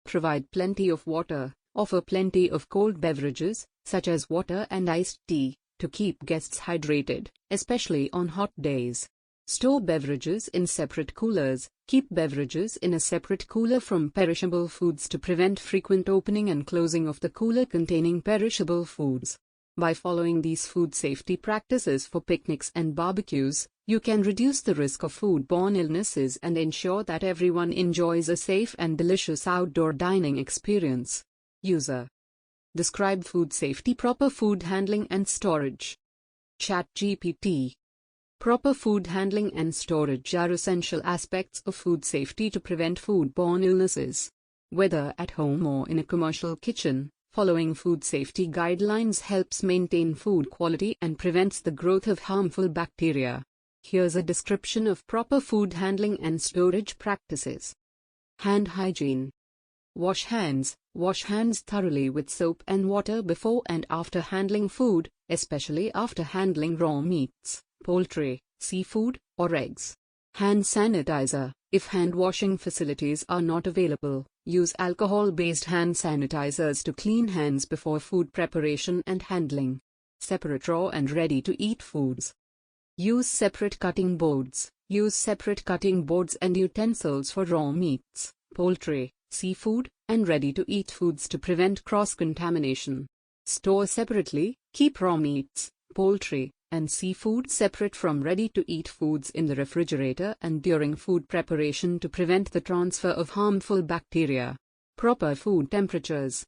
Provide plenty of water. Offer plenty of cold beverages, such as water and iced tea, to keep guests hydrated, especially on hot days. Store beverages in separate coolers. Keep beverages in a separate cooler from perishable foods to prevent frequent opening and closing of the cooler containing perishable foods. By following these food safety practices for picnics and barbecues, you can reduce the risk of food-borne illnesses and ensure that everyone enjoys a safe and delicious outdoor dining experience. User. Describe food safety. Proper food handling and storage. ChatGPT. Proper food handling and storage are essential aspects of food safety to prevent food-borne illnesses. Whether at home or in a commercial kitchen, following food safety guidelines helps maintain food quality and prevents the growth of harmful bacteria. Here's a description of proper food handling and storage practices. Hand hygiene. Wash hands. Wash hands thoroughly with soap and water before and after handling food, especially after handling raw meats, poultry, seafood, or eggs. Hand sanitizer. If hand washing facilities are not available, use alcohol-based hand sanitizers to clean hands before food preparation and handling. Separate raw and ready-to-eat foods. Use separate cutting boards. Use separate cutting boards and utensils for raw meats, poultry, seafood, and ready-to-eat foods to prevent cross-contamination. Store separately. Keep raw meats, poultry, and seafood separate from ready-to-eat foods in the refrigerator and during food preparation to prevent the transfer of harmful bacteria. Proper food temperatures.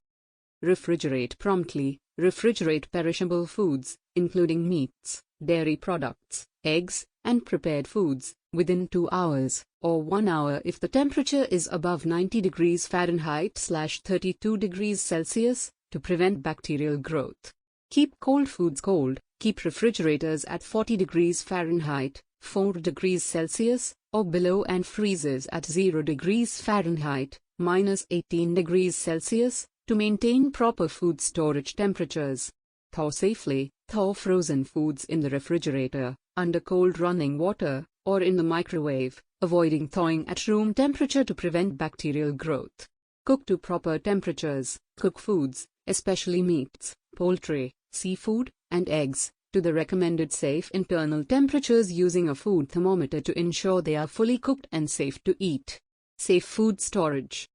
Refrigerate promptly. Refrigerate perishable foods, including meats, dairy products, eggs, and prepared foods, within 2 hours, or 1 hour if the temperature is above 90 degrees Fahrenheit/32 degrees Celsius, to prevent bacterial growth. Keep cold foods cold. Keep refrigerators at 40 degrees Fahrenheit, 4 degrees Celsius, or below and freezers at 0 degrees Fahrenheit, -18 degrees Celsius, to maintain proper food storage temperatures. Thaw safely. Thaw frozen foods in the refrigerator, under cold running water, or in the microwave, avoiding thawing at room temperature to prevent bacterial growth. Cook to proper temperatures. Cook foods, especially meats, poultry, seafood, and eggs, to the recommended safe internal temperatures using a food thermometer to ensure they are fully cooked and safe to eat. Safe food storage.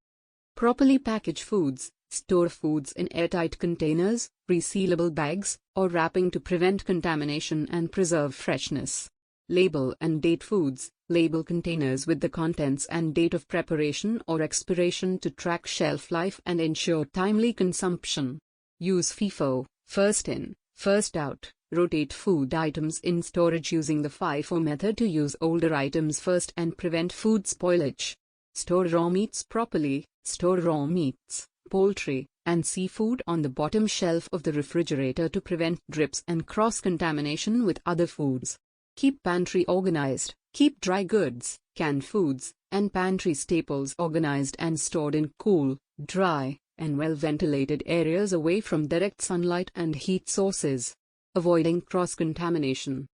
Properly package foods. Store foods in airtight containers, resealable bags, or wrapping to prevent contamination and preserve freshness. Label and date foods. Label containers with the contents and date of preparation or expiration to track shelf life and ensure timely consumption. Use FIFO, first in, first out. Rotate food items in storage using the FIFO method to use older items first and prevent food spoilage. Store raw meats properly. Store raw meats, poultry, and seafood on the bottom shelf of the refrigerator to prevent drips and cross-contamination with other foods. Keep pantry organized. Keep dry goods, canned foods, and pantry staples organized and stored in cool, dry, and well-ventilated areas away from direct sunlight and heat sources. Avoiding cross-contamination.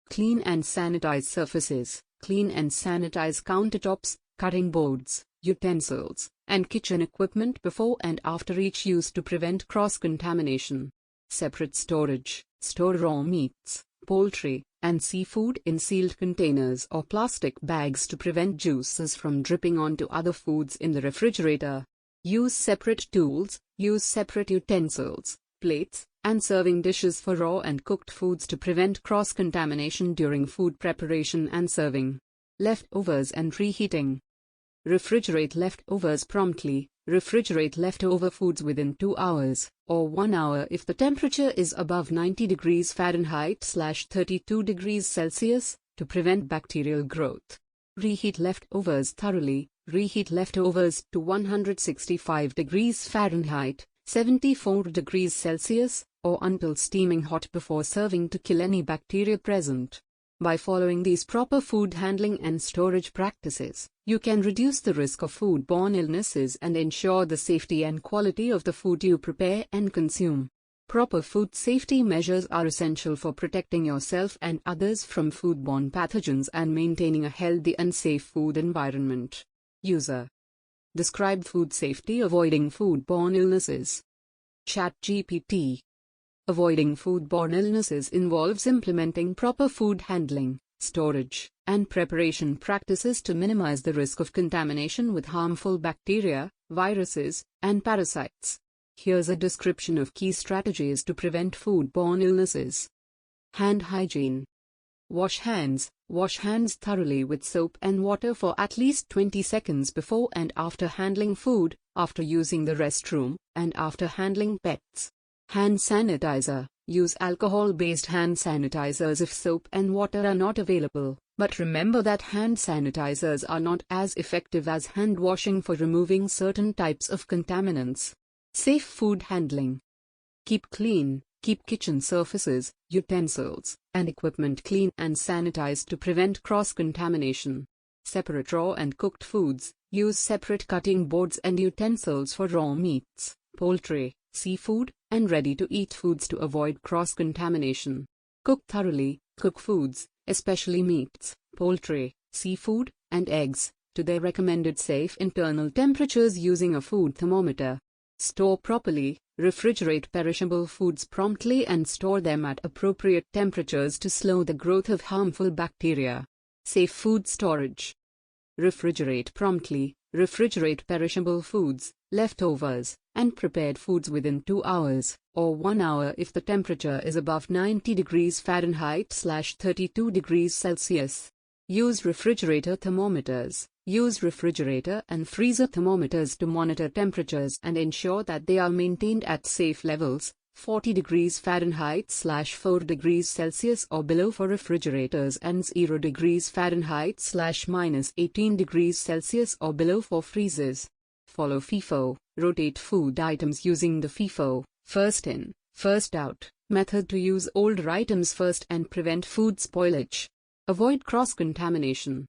Clean and sanitize surfaces. Clean and sanitize countertops, cutting boards, utensils, and kitchen equipment before and after each use to prevent cross-contamination. Separate storage. Store raw meats, poultry, and seafood in sealed containers or plastic bags to prevent juices from dripping onto other foods in the refrigerator. Use separate tools. Use separate utensils, plates, and serving dishes for raw and cooked foods to prevent cross-contamination during food preparation and serving. Leftovers and reheating. Refrigerate leftovers promptly. Refrigerate leftover foods within 2 hours, or 1 hour if the temperature is above 90 degrees Fahrenheit/32 degrees Celsius, to prevent bacterial growth. Reheat leftovers thoroughly. Reheat leftovers to 165 degrees Fahrenheit, 74 degrees Celsius, or until steaming hot before serving to kill any bacteria present. By following these proper food handling and storage practices, you can reduce the risk of food-borne illnesses and ensure the safety and quality of the food you prepare and consume. Proper food safety measures are essential for protecting yourself and others from food-borne pathogens and maintaining a healthy and safe food environment. User. Describe food safety avoiding food-borne illnesses. ChatGPT. Avoiding food-borne illnesses involves implementing proper food handling, storage, and preparation practices to minimize the risk of contamination with harmful bacteria, viruses, and parasites. Here's a description of key strategies to prevent food-borne illnesses. Hand hygiene. Wash hands. Wash hands thoroughly with soap and water for at least 20 seconds before and after handling food, after using the restroom, and after handling pets. Hand sanitizer. Use alcohol-based hand sanitizers if soap and water are not available, but remember that hand sanitizers are not as effective as hand washing for removing certain types of contaminants. Safe food handling. Keep clean. Keep kitchen surfaces, utensils, and equipment clean and sanitized to prevent cross-contamination. Separate raw and cooked foods. Use separate cutting boards and utensils for raw meats, poultry, seafood, and ready-to-eat foods to avoid cross-contamination. Cook thoroughly. Cook foods, especially meats, poultry, seafood, and eggs, to their recommended safe internal temperatures using a food thermometer. Store properly. Refrigerate perishable foods promptly and store them at appropriate temperatures to slow the growth of harmful bacteria. Safe food storage. Refrigerate promptly. Refrigerate perishable foods, leftovers, and prepared foods within 2 hours, or 1 hour if the temperature is above 90 degrees Fahrenheit/32 degrees Celsius. Use refrigerator thermometers. Use refrigerator and freezer thermometers to monitor temperatures and ensure that they are maintained at safe levels, 40 degrees Fahrenheit/4 degrees Celsius or below for refrigerators and 0 degrees Fahrenheit/-18 degrees Celsius or below for freezers. Follow FIFO. Rotate food items using the FIFO, first in, first out, method to use older items first and prevent food spoilage. Avoid cross-contamination.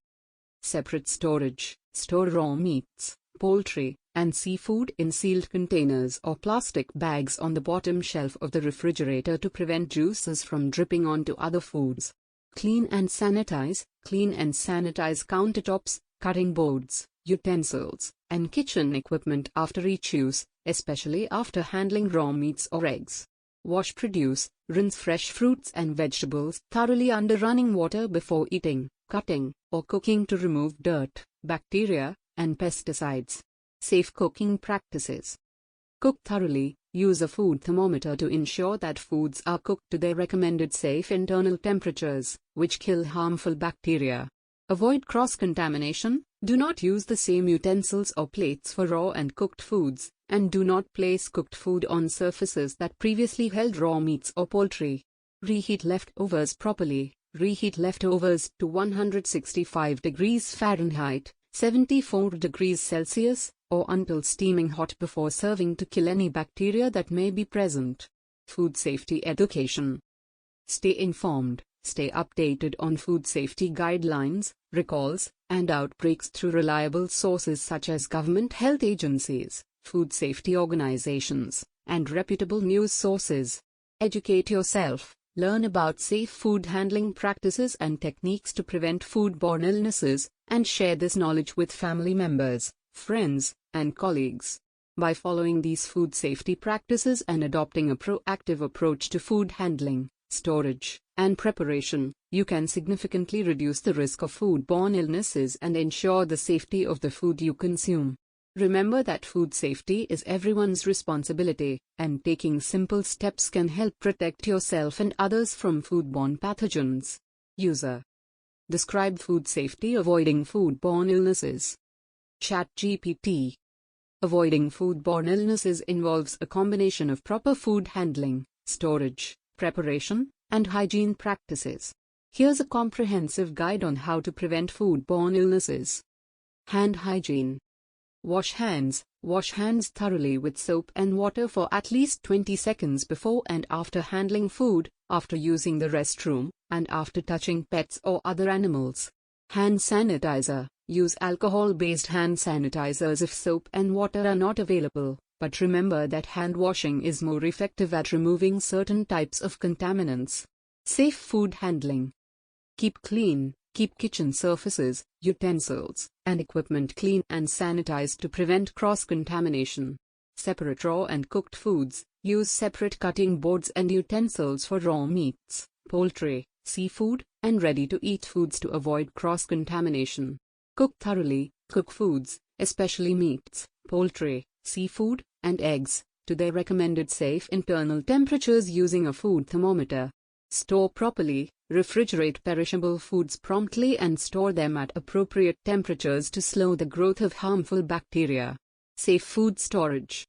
Separate storage. Store raw meats, poultry, and seafood in sealed containers or plastic bags on the bottom shelf of the refrigerator to prevent juices from dripping onto other foods. Clean and sanitize. Clean and sanitize countertops, cutting boards, utensils, and kitchen equipment after each use, especially after handling raw meats or eggs. Wash produce. Rinse fresh fruits and vegetables thoroughly under running water before eating, cutting, or cooking to remove dirt, bacteria, and pesticides. Safe cooking practices. Cook thoroughly. Use a food thermometer to ensure that foods are cooked to their recommended safe internal temperatures, which kill harmful bacteria. Avoid cross-contamination. Do not use the same utensils or plates for raw and cooked foods, and do not place cooked food on surfaces that previously held raw meats or poultry. Reheat leftovers properly. Reheat leftovers to 165 degrees Fahrenheit, 74 degrees Celsius, or until steaming hot before serving to kill any bacteria that may be present. Food safety education. Stay informed. Stay updated on food safety guidelines, recalls, and outbreaks through reliable sources such as government health agencies, food safety organizations, and reputable news sources. Educate yourself. Learn about safe food handling practices and techniques to prevent food-borne illnesses, and share this knowledge with family members, friends, and colleagues. By following these food safety practices and adopting a proactive approach to food handling, storage, and preparation, you can significantly reduce the risk of food-borne illnesses and ensure the safety of the food you consume. Remember that food safety is everyone's responsibility, and taking simple steps can help protect yourself and others from food-borne pathogens. User. Describe food safety avoiding food-borne illnesses. ChatGPT. Avoiding food-borne illnesses involves a combination of proper food handling, storage, preparation, and hygiene practices. Here's a comprehensive guide on how to prevent food-borne illnesses. Hand hygiene. Wash hands. Wash hands thoroughly with soap and water for at least 20 seconds before and after handling food, after using the restroom, and after touching pets or other animals. Hand sanitizer. Use alcohol-based hand sanitizers if soap and water are not available, but remember that hand washing is more effective at removing certain types of contaminants. Safe food handling. Keep clean. Keep kitchen surfaces, utensils, and equipment clean and sanitized to prevent cross-contamination. Separate raw and cooked foods. Use separate cutting boards and utensils for raw meats, poultry, seafood, and ready-to-eat foods to avoid cross-contamination. Cook thoroughly. Cook foods, especially meats, poultry, seafood, and eggs, to their recommended safe internal temperatures using a food thermometer. Store properly. Refrigerate perishable foods promptly and store them at appropriate temperatures to slow the growth of harmful bacteria. Safe food storage.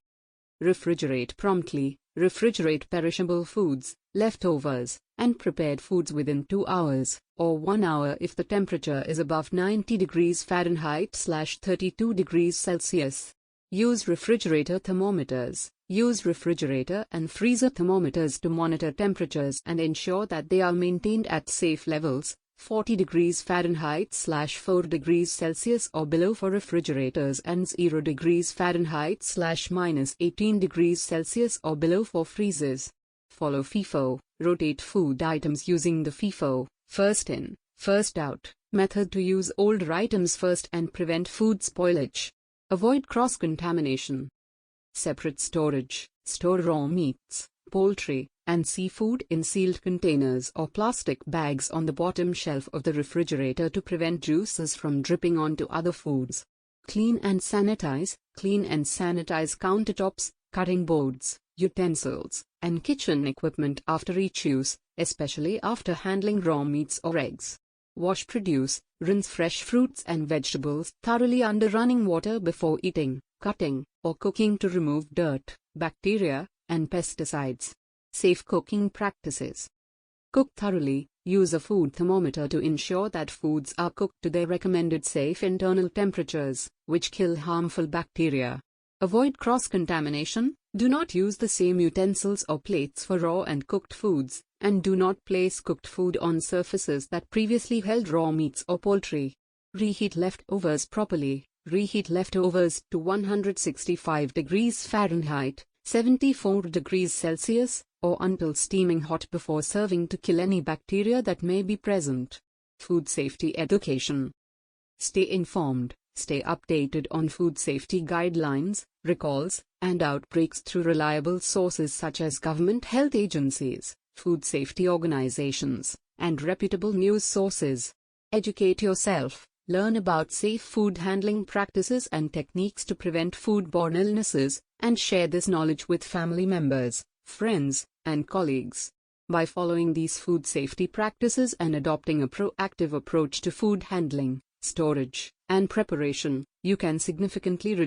Refrigerate promptly. Refrigerate perishable foods, leftovers, and prepared foods within 2 hours, or 1 hour if the temperature is above 90 degrees Fahrenheit/32 degrees Celsius. Use refrigerator thermometers. Use refrigerator and freezer thermometers to monitor temperatures and ensure that they are maintained at safe levels, 40 degrees Fahrenheit/4 degrees Celsius or below for refrigerators and 0 degrees Fahrenheit/-18 degrees Celsius or below for freezers. Follow FIFO. Rotate food items using the FIFO, first in, first out, method to use older items first and prevent food spoilage. Avoid cross-contamination. Separate storage. Store raw meats, poultry, and seafood in sealed containers or plastic bags on the bottom shelf of the refrigerator to prevent juices from dripping onto other foods. Clean and sanitize. Clean and sanitize countertops, cutting boards, utensils, and kitchen equipment after each use, especially after handling raw meats or eggs. Wash produce. Rinse fresh fruits and vegetables thoroughly under running water before eating, cutting, or cooking to remove dirt, bacteria, and pesticides. Safe cooking practices. Cook thoroughly. Use a food thermometer to ensure that foods are cooked to their recommended safe internal temperatures, which kill harmful bacteria. Avoid cross-contamination. Do not use the same utensils or plates for raw and cooked foods, and do not place cooked food on surfaces that previously held raw meats or poultry. Reheat leftovers properly. Reheat leftovers to 165 degrees Fahrenheit, 74 degrees Celsius, or until steaming hot before serving to kill any bacteria that may be present. Food safety education. Stay informed. Stay updated on food safety guidelines, recalls, and outbreaks through reliable sources such as government health agencies, food safety organizations, and reputable news sources. Educate yourself. Learn about safe food handling practices and techniques to prevent food-borne illnesses, and share this knowledge with family members, friends, and colleagues. By following these food safety practices and adopting a proactive approach to food handling, storage, and preparation, you can significantly reduce